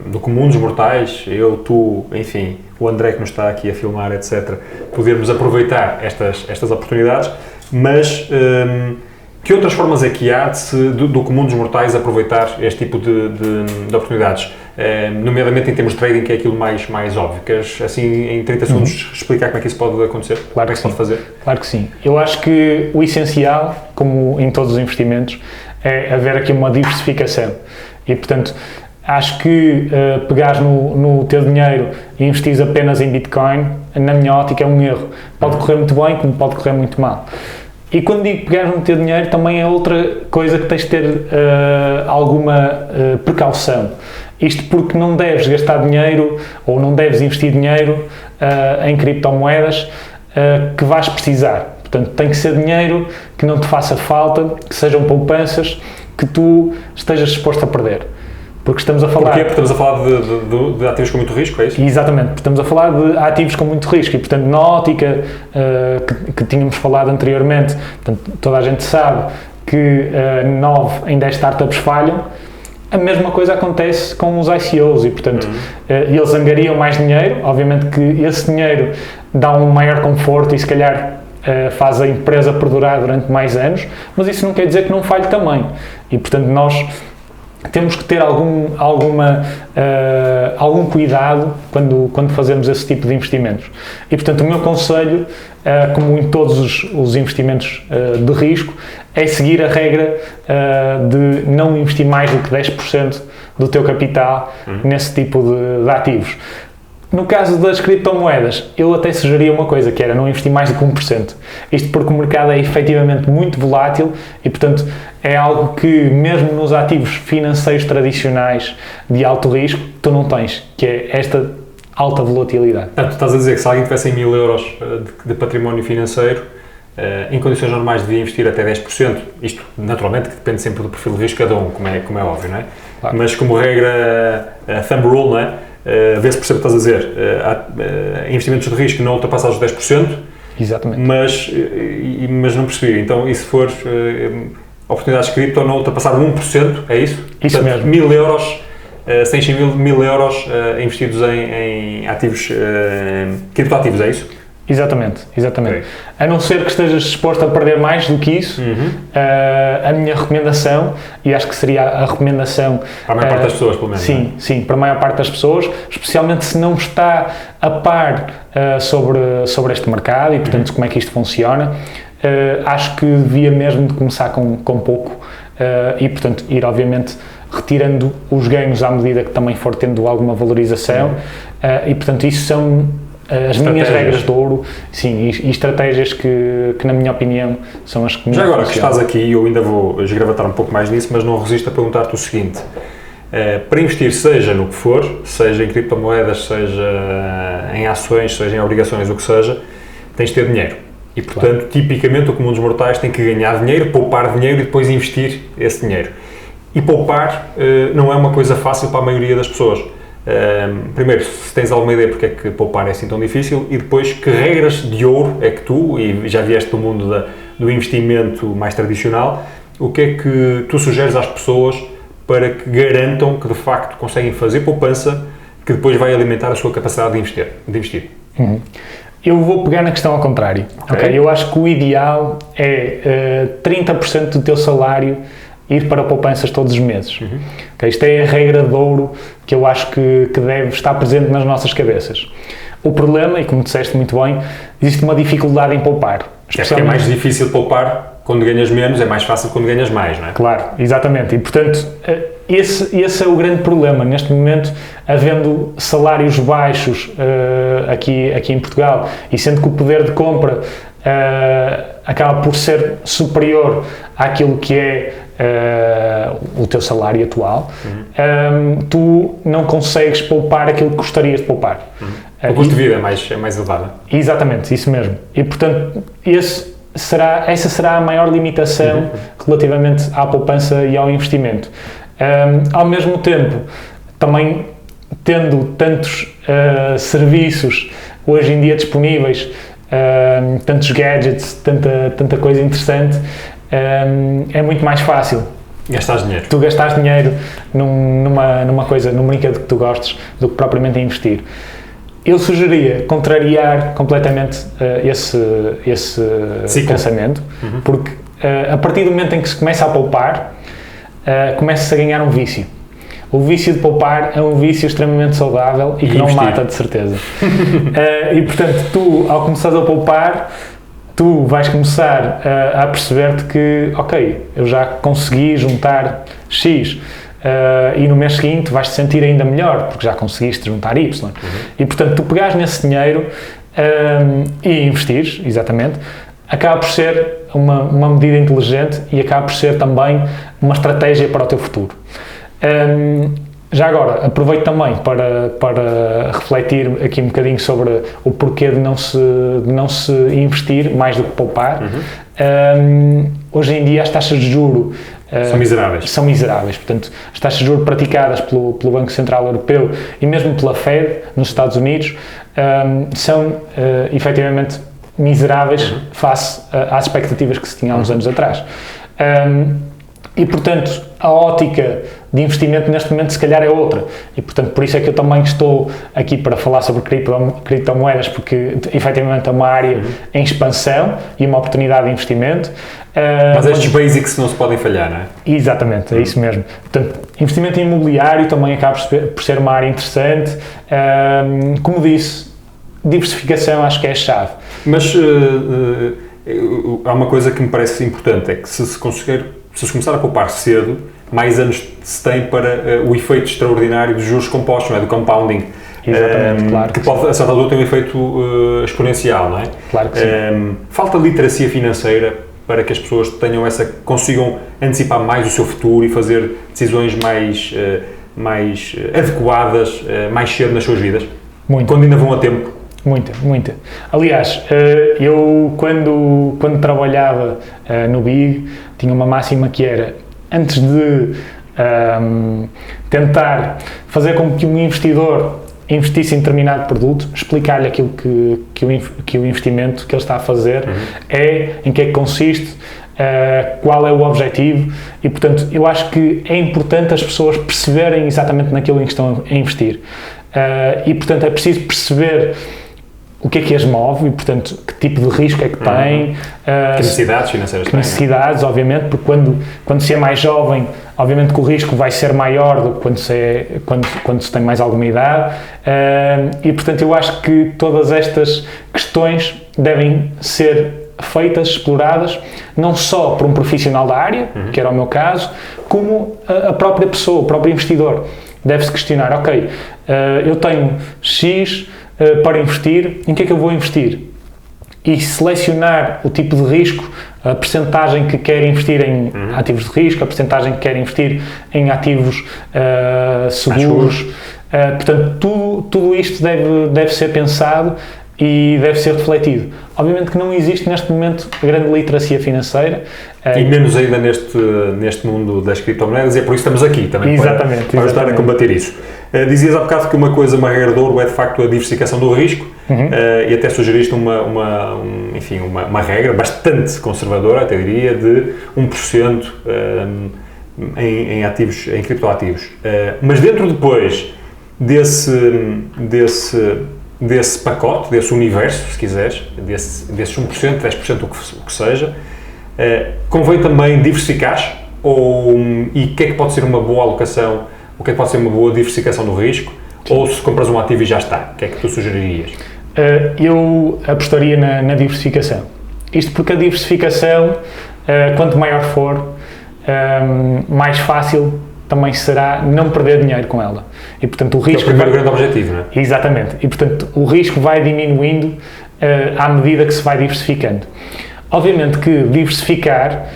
do comum dos mortais, eu, tu, enfim, o André que nos está aqui a filmar, etc., podermos aproveitar estas oportunidades, mas que outras formas é que há do comum dos mortais aproveitar este tipo de oportunidades? Nomeadamente em termos de trading, que é aquilo mais óbvio. Queres, assim, em 30 segundos, explicar como é que isso pode acontecer? Claro que se pode fazer? Claro que sim. Eu acho que o essencial, como em todos os investimentos, é haver aqui uma diversificação. E, portanto, acho que pegares no teu dinheiro e investires apenas em Bitcoin, na minha ótica, é um erro. Pode correr muito bem, como pode correr muito mal. E quando digo pegar no teu dinheiro, também é outra coisa que tens de ter alguma precaução. Isto porque não deves gastar dinheiro ou não deves investir dinheiro em criptomoedas que vais precisar. Portanto, tem que ser dinheiro que não te faça falta, que sejam poupanças que tu estejas disposto a perder. Porque estamos a falar... Porquê? Porque estamos a falar de ativos com muito risco, é isso? Exatamente, estamos a falar de ativos com muito risco e, portanto, na ótica que tínhamos falado anteriormente, portanto, toda a gente sabe que 9 em 10 startups falham, a mesma coisa acontece com os ICOs e, portanto, eles angariam mais dinheiro, obviamente que esse dinheiro dá um maior conforto e, se calhar, faz a empresa perdurar durante mais anos, mas isso não quer dizer que não falhe também. E, portanto, nós temos que ter algum cuidado quando fazemos esse tipo de investimentos. E, portanto, o meu conselho, como em todos os investimentos de risco, é seguir a regra de não investir mais do que 10% do teu capital nesse tipo de ativos. No caso das criptomoedas, eu até sugeria uma coisa, que era não investir mais do que 1%. Isto porque o mercado é efetivamente muito volátil e, portanto, é algo que mesmo nos ativos financeiros tradicionais de alto risco, tu não tens, que é esta alta volatilidade. Portanto, estás a dizer que se alguém tivesse em 1.000 euros de património financeiro, em condições normais devia investir até 10%, isto naturalmente que depende sempre do perfil de risco de cada um, como é óbvio, não é? Claro. Mas como regra, thumb rule, não é? Vê-se, percebe o que estás a dizer, investimentos de risco não ultrapassados os 10%, Exatamente. Mas não percebi. Então, e se for oportunidades de cripto não ultrapassaram 1%, é isso? Isso portanto, mesmo. 1.000 euros, 100 mil euros investidos em ativos, criptoativos, é isso? Exatamente. Okay. A não ser que estejas disposto a perder mais do que isso, a minha recomendação, e acho que seria a recomendação... Para a maior parte das pessoas, pelo menos. Sim, é? sim, para a maior parte das pessoas, especialmente se não está a par sobre este mercado e, portanto, como é que isto funciona. Acho que devia mesmo de começar com pouco e, portanto, ir, obviamente, retirando os ganhos à medida que também for tendo alguma valorização e, portanto, isso são as minhas regras de ouro, sim, e estratégias que, na minha opinião, são as que me Já agora funcionam. que estás aqui, eu ainda vou esgravatar um pouco mais nisso, mas não resisto a perguntar-te o seguinte. Para investir, seja no que for, seja em criptomoedas, seja em ações, seja em obrigações, o que seja, tens de ter dinheiro. E, portanto, tipicamente, o comum dos mortais tem que ganhar dinheiro, poupar dinheiro e depois investir esse dinheiro. E poupar não é uma coisa fácil para a maioria das pessoas. Primeiro, se tens alguma ideia porque é que poupar é assim tão difícil, e depois, que regras de ouro é que tu, e já vieste do mundo do investimento mais tradicional, o que é que tu sugeres às pessoas para que garantam que, de facto, conseguem fazer poupança que depois vai alimentar a sua capacidade de investir? Eu vou pegar na questão ao contrário. Okay? Eu acho que o ideal é 30% do teu salário ir para poupanças todos os meses. Okay? Isto é a regra de ouro que eu acho que deve estar presente nas nossas cabeças. O problema, e como disseste muito bem, existe uma dificuldade em poupar. É mais difícil poupar quando ganhas menos, é mais fácil quando ganhas mais, não é? Claro, exatamente. E, portanto, esse é o grande problema. Neste momento, havendo salários baixos aqui em Portugal, e sendo que o poder de compra acaba por ser superior àquilo que é o teu salário atual, tu não consegues poupar aquilo que gostarias de poupar. O custo de vida é mais elevado. Exatamente, isso mesmo. E, portanto, essa será a maior limitação relativamente à poupança e ao investimento. Ao mesmo tempo, também tendo tantos serviços hoje em dia disponíveis, tantos gadgets, tanta coisa interessante, é muito mais fácil gastar dinheiro. Tu gastares dinheiro numa coisa, num brinquedo que tu gostes, do que propriamente investir. Eu sugeria contrariar completamente esse pensamento, porque a partir do momento em que se começa a poupar, começa-se a ganhar um vício. O vício de poupar é um vício extremamente saudável e que não mata, de certeza. E, portanto, tu, ao começares a poupar, tu vais começar a perceber-te que, ok, eu já consegui juntar X, e no mês seguinte vais-te sentir ainda melhor, porque já conseguiste juntar Y. E, portanto, tu pegares nesse dinheiro e investires, exatamente, acaba por ser uma medida inteligente e acaba por ser também uma estratégia para o teu futuro. Já agora, aproveito também para refletir aqui um bocadinho sobre o porquê de não se investir mais do que poupar. Hoje em dia as taxas de juro são miseráveis. Portanto, as taxas de juros praticadas pelo Banco Central Europeu e mesmo pela Fed nos Estados Unidos são efetivamente miseráveis face às expectativas que se tinha há uns anos atrás. E, portanto, a ótica de investimento neste momento se calhar é outra. E, portanto, por isso é que eu também estou aqui para falar sobre criptomoedas, porque efetivamente é uma área em expansão e uma oportunidade de investimento. Mas estes basics não se podem falhar, não é? Exatamente, é isso mesmo. Portanto, investimento imobiliário também acaba por ser uma área interessante. Como disse, diversificação acho que é a chave. Mas há uma coisa que me parece importante, é que se se começar a poupar cedo, mais anos se tem para o efeito extraordinário dos juros compostos, não é? Do compounding. Exatamente, claro. Que pode, a certa altura, ter um efeito exponencial, não é? Claro que sim. Falta literacia financeira para que as pessoas consigam antecipar mais o seu futuro e fazer decisões mais adequadas mais cedo nas suas vidas? Muito. Quando ainda vão a tempo? Muita. Aliás, eu quando trabalhava no BIG, tinha uma máxima que era, antes de tentar fazer com que um investidor investisse em determinado produto, explicar-lhe aquilo que o investimento que ele está a fazer é, em que é que consiste, qual é o objetivo e, portanto, eu acho que é importante as pessoas perceberem exatamente naquilo em que estão a investir. E, portanto, é preciso perceber o que é que as move e, portanto, que tipo de risco é que têm. Que necessidades financeiras têm. Necessidades, obviamente, porque quando se é mais jovem, obviamente que o risco vai ser maior do que quando se tem mais alguma idade. E, portanto, eu acho que todas estas questões devem ser feitas, exploradas, não só por um profissional da área, que era o meu caso, como a própria pessoa, o próprio investidor. Deve-se questionar, ok, eu tenho X para investir, em que é que eu vou investir? E selecionar o tipo de risco, a percentagem que quer investir em ativos de risco, a percentagem que quer investir em ativos seguros. Portanto, tudo isto deve ser pensado e deve ser refletido. Obviamente que não existe neste momento grande literacia financeira. E menos ainda neste mundo das criptomoedas, e é por isso que estamos aqui também para ajudar a combater isso. Dizias há bocado que uma regra de ouro é de facto a diversificação do risco, e até sugeriste uma regra bastante conservadora, até diria, de 1% em ativos, em criptoativos. Mas dentro depois desse pacote, desse universo, se quiseres, desses 1%, 10%, o que seja, convém também diversificar, e o que é que pode ser uma boa alocação, o que é que pode ser uma boa diversificação do risco, ou se compras um ativo e já está, o que é que tu sugeririas? Eu apostaria na diversificação. Isto porque a diversificação, quanto maior for, mais fácil também será não perder dinheiro com ela. E, portanto, o risco... É o primeiro grande objetivo, não é? Exatamente. E, portanto, o risco vai diminuindo à medida que se vai diversificando. Obviamente que diversificar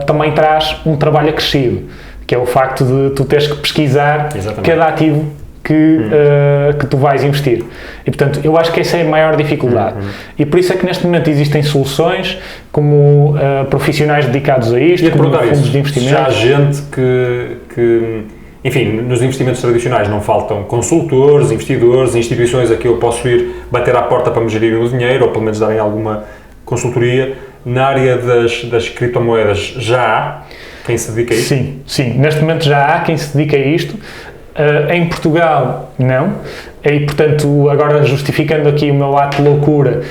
também traz um trabalho acrescido, que é o facto de tu teres que pesquisar cada ativo que tu vais investir. E, portanto, eu acho que essa é a maior dificuldade. E por isso é que neste momento existem soluções como profissionais dedicados a isto, como fundos de investimento. Já há gente que, enfim, nos investimentos tradicionais não faltam consultores, investidores, instituições a que eu posso ir bater à porta para me gerir o dinheiro, ou pelo menos darem alguma consultoria. Na área das criptomoedas já há quem se dedica a isto? Sim. Neste momento já há quem se dedica a isto. Em Portugal, não. E, portanto, agora justificando aqui o meu ato de loucura,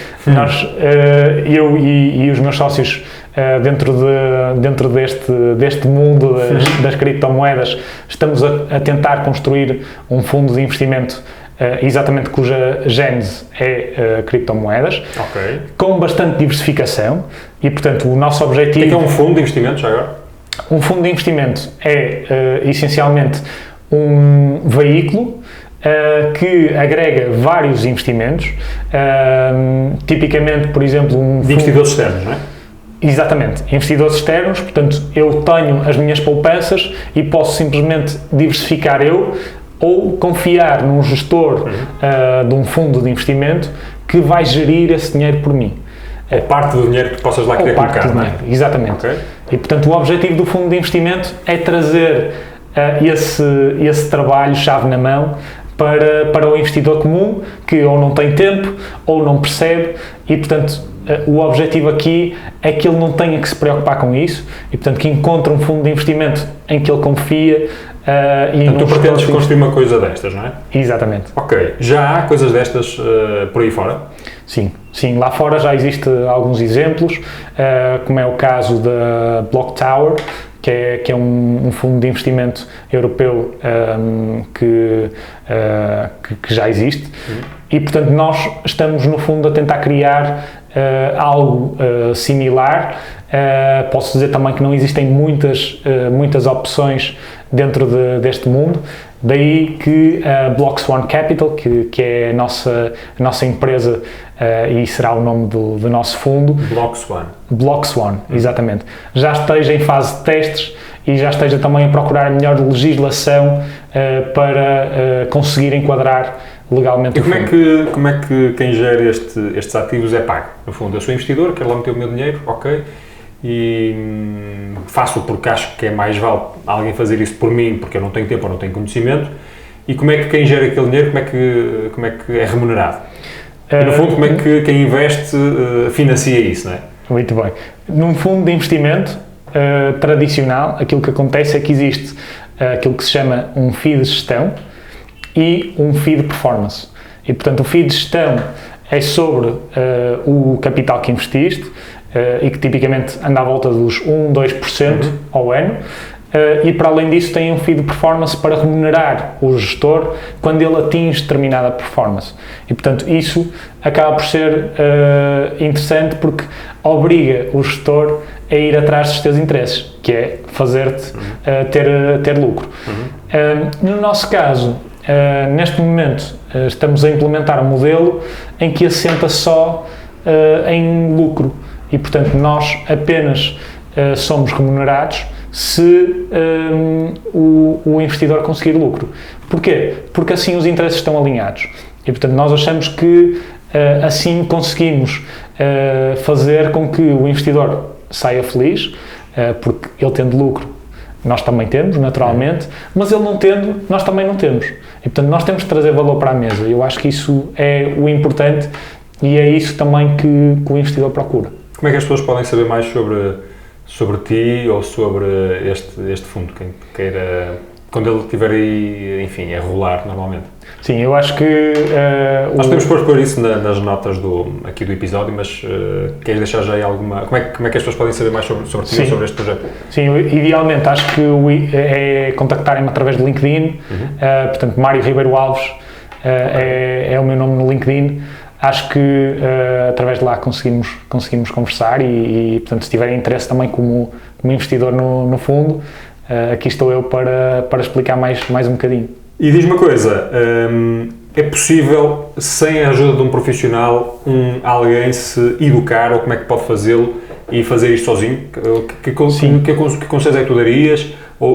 eu e os meus sócios dentro deste mundo das criptomoedas, estamos a tentar construir um fundo de investimento exatamente cuja gênese é criptomoedas, com bastante diversificação e, portanto, o nosso objetivo... O que é um fundo de investimento já agora? Um fundo de investimento é, essencialmente, um veículo que agrega vários investimentos, tipicamente, por exemplo, de investidores externos, não é? Exatamente, investidores externos, portanto, eu tenho as minhas poupanças e posso simplesmente diversificar ou confiar num gestor de um fundo de investimento que vai gerir esse dinheiro por mim. Ou parte do dinheiro que tu possas lá querer colocar, não é? Exatamente. E, portanto, o objetivo do fundo de investimento é trazer esse trabalho-chave na mão para o investidor comum, que ou não tem tempo ou não percebe, e, portanto, o objetivo aqui é que ele não tenha que se preocupar com isso, e, portanto, que encontre um fundo de investimento em que ele confia. Portanto, tu pretendes construir uma coisa destas, não é? Exatamente. Ok. Já há coisas destas por aí fora? Sim, lá fora já existem alguns exemplos, como é o caso da Block Tower, que é um fundo de investimento europeu que já existe. E, portanto, nós estamos, no fundo, a tentar criar algo similar. Posso dizer também que não existem muitas opções dentro deste mundo, daí que a Block Swan Capital, que é a nossa empresa e será o nome do nosso fundo. Block Swan, exatamente. Já esteja em fase de testes e já esteja também a procurar a melhor legislação para conseguir enquadrar legalmente o fundo. E como é que quem gera estes ativos é pago? No fundo, eu sou investidor, quero lá meter o meu dinheiro, ok, e faço porque acho que é mais vale alguém fazer isso por mim, porque eu não tenho tempo ou não tenho conhecimento, e como é que quem gera aquele dinheiro, como é que é remunerado? E no fundo, como é que quem investe financia isso, não é? Muito bem. Num fundo de investimento tradicional, aquilo que acontece é que existe aquilo que se chama um FII de gestão e um FII de performance. E, portanto, o FII de gestão é sobre o capital que investiste e que tipicamente anda à volta dos 1-2% ao ano. E para além disso tem um FII de performance para remunerar o gestor quando ele atinge determinada performance. E portanto isso acaba por ser interessante porque obriga o gestor a ir atrás dos teus interesses, que é fazer-te ter lucro. No nosso caso, neste momento estamos a implementar um modelo em que assenta só em lucro e portanto nós apenas somos remunerados se o investidor conseguir lucro. Porquê? Porque assim os interesses estão alinhados e portanto nós achamos que assim conseguimos fazer com que o investidor saia feliz, porque ele tendo lucro nós também temos, naturalmente, mas ele não tendo, nós também não temos. E portanto nós temos de trazer valor para a mesa. Eu acho que isso é o importante e é isso também que o investidor procura. Como é que as pessoas podem saber mais sobre ti ou sobre este fundo, quem queira, quando ele estiver aí, enfim, a rolar normalmente? Sim, eu acho que... Nós podemos pôr isso nas notas aqui do episódio, mas queres deixar já aí alguma... Como é que as pessoas podem saber mais sobre ti ou sobre este projeto? Sim, idealmente acho que é contactarem-me através do LinkedIn, portanto, Mário Ribeiro Alves é o meu nome no LinkedIn. Acho que através de lá conseguimos conversar e, portanto, se tiverem interesse também como investidor no fundo, aqui estou eu para explicar mais um bocadinho. E diz-me uma coisa, é possível, sem a ajuda de um profissional, alguém se educar, ou como é que pode fazê-lo e fazer isto sozinho? Que conselhos é que tu darias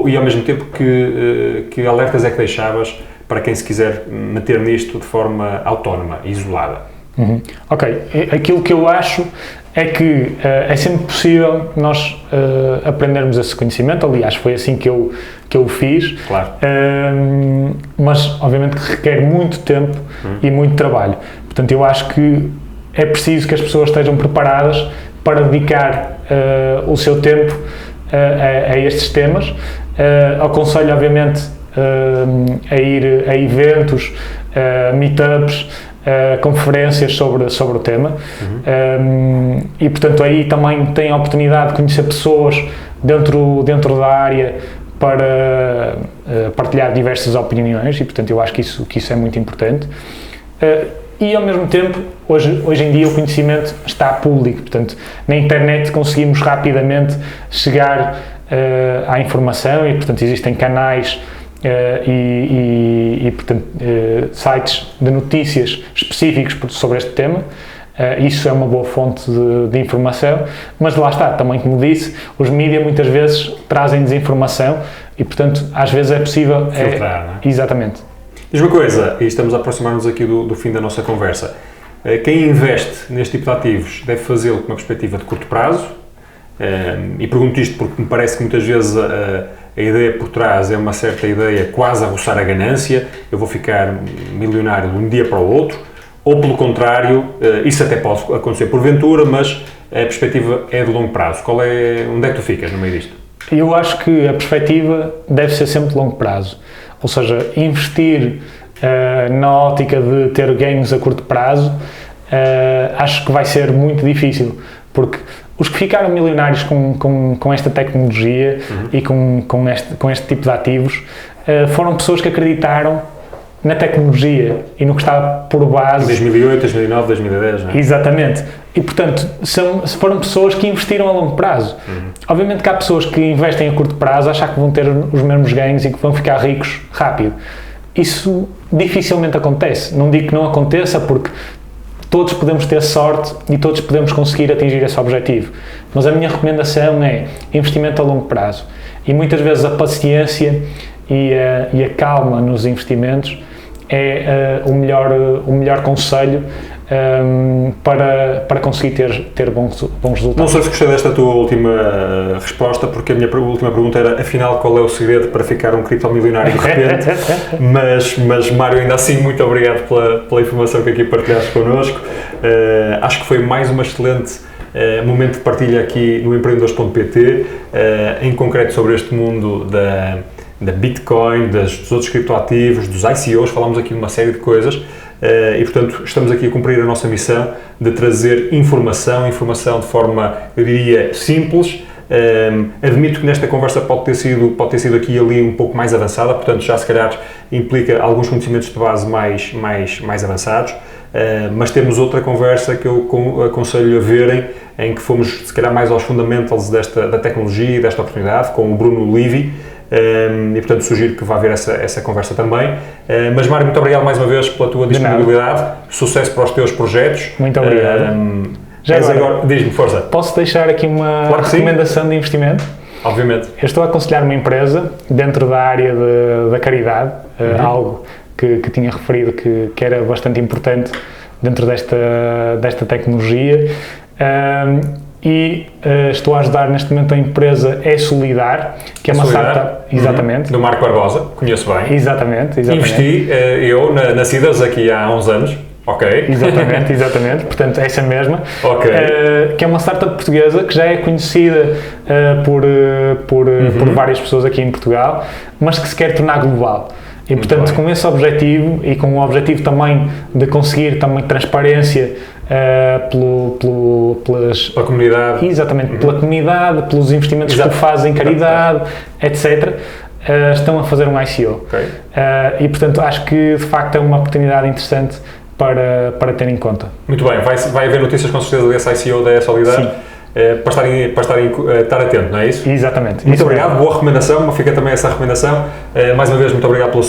e ao mesmo tempo que alertas é que deixavas para quem se quiser meter nisto de forma autónoma e isolada? Ok, aquilo que eu acho é que é sempre possível nós aprendermos esse conhecimento, aliás foi assim que eu o fiz, claro. Mas obviamente que requer muito tempo e muito trabalho, portanto eu acho que é preciso que as pessoas estejam preparadas para dedicar o seu tempo a estes temas. Aconselho obviamente a ir a eventos, meetups, conferências sobre o tema e portanto aí também tem a oportunidade de conhecer pessoas dentro da área para partilhar diversas opiniões e portanto eu acho que isso é muito importante e ao mesmo tempo hoje em dia o conhecimento está público, portanto na internet conseguimos rapidamente chegar à informação e portanto existem canais portanto, sites de notícias específicos sobre este tema. Isso é uma boa fonte de informação, mas lá está, também como disse, os mídias muitas vezes trazem desinformação e portanto às vezes é possível... filtrar, não é? Exatamente. Diz uma coisa, e estamos a aproximar-nos aqui do fim da nossa conversa, quem investe neste tipo de ativos deve fazê-lo com uma perspectiva de curto prazo, e pergunto isto porque me parece que muitas vezes a ideia por trás é uma certa ideia quase a roçar a ganância, eu vou ficar milionário de um dia para o outro, ou pelo contrário, isso até pode acontecer porventura, mas a perspectiva é de longo prazo. Onde é que tu ficas no meio disto? Eu acho que a perspectiva deve ser sempre de longo prazo, ou seja, investir na ótica de ter ganhos a curto prazo, acho que vai ser muito difícil, porque os que ficaram milionários com esta tecnologia e com este tipo de ativos foram pessoas que acreditaram na tecnologia e no que está por base... Em 2008, 2009, 2010, não é? Exatamente. E, portanto, foram pessoas que investiram a longo prazo. Obviamente que há pessoas que investem a curto prazo, achar que vão ter os mesmos ganhos e que vão ficar ricos rápido. Isso dificilmente acontece. Não digo que não aconteça, porque todos podemos ter sorte e todos podemos conseguir atingir esse objetivo. Mas a minha recomendação é investimento a longo prazo. E muitas vezes a paciência e a calma nos investimentos é o melhor conselho para conseguir ter bons resultados. Não sei se gostei desta tua última resposta, porque a minha última pergunta era, afinal, qual é o segredo para ficar um criptomilionário de repente? mas Mário, ainda assim, muito obrigado pela informação que aqui partilhaste connosco. Acho que foi mais uma excelente momento de partilha aqui no empreendedores.pt, em concreto sobre este mundo da Bitcoin, dos outros criptoativos, dos ICOs, falámos aqui de uma série de coisas. E, portanto, estamos aqui a cumprir a nossa missão de trazer informação de forma, eu diria, simples. Admito que nesta conversa pode ter sido aqui e ali um pouco mais avançada, portanto, já se calhar implica alguns conhecimentos de base mais avançados, mas temos outra conversa que eu aconselho a verem, em que fomos, se calhar, mais aos fundamentals da tecnologia e desta oportunidade, com o Bruno Livy. E, portanto, sugiro que vá haver essa conversa também. Mas, Mário, muito obrigado mais uma vez pela tua disponibilidade. Sucesso para os teus projetos. Muito obrigado. Já agora, diz-me, força. Posso deixar aqui uma recomendação de investimento? Obviamente. Eu estou a aconselhar uma empresa dentro da área da caridade, algo que tinha referido que era bastante importante dentro desta tecnologia. Estou a ajudar neste momento a empresa Solidar, que é uma startup, exatamente. Do Marco Barbosa, conheço bem. Exatamente. Investi eu na Cidas aqui há uns anos. Ok. Exatamente. Portanto, essa mesma. Ok. Que é uma startup portuguesa que já é conhecida por várias pessoas aqui em Portugal, mas que se quer tornar global. E, portanto, com esse objetivo e com o objetivo também de conseguir também transparência pela comunidade. Exatamente, pela comunidade, pelos investimentos que fazem em caridade, etc. Estão a fazer um ICO. Okay. E, portanto, acho que de facto é uma oportunidade interessante para ter em conta. Muito bem, vai haver notícias com certeza desse ICO da Solidar. Sim. Para estar atento, não é isso? Exatamente. Muito obrigado, boa recomendação, fica também essa recomendação. Mais uma vez, muito obrigado pela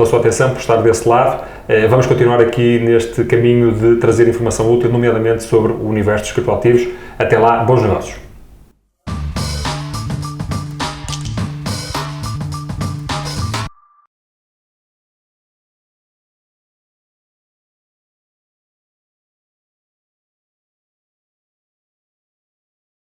sua atenção, por estar desse lado. Vamos continuar aqui neste caminho de trazer informação útil, nomeadamente sobre o universo dos criptoativos. Até lá, bons negócios.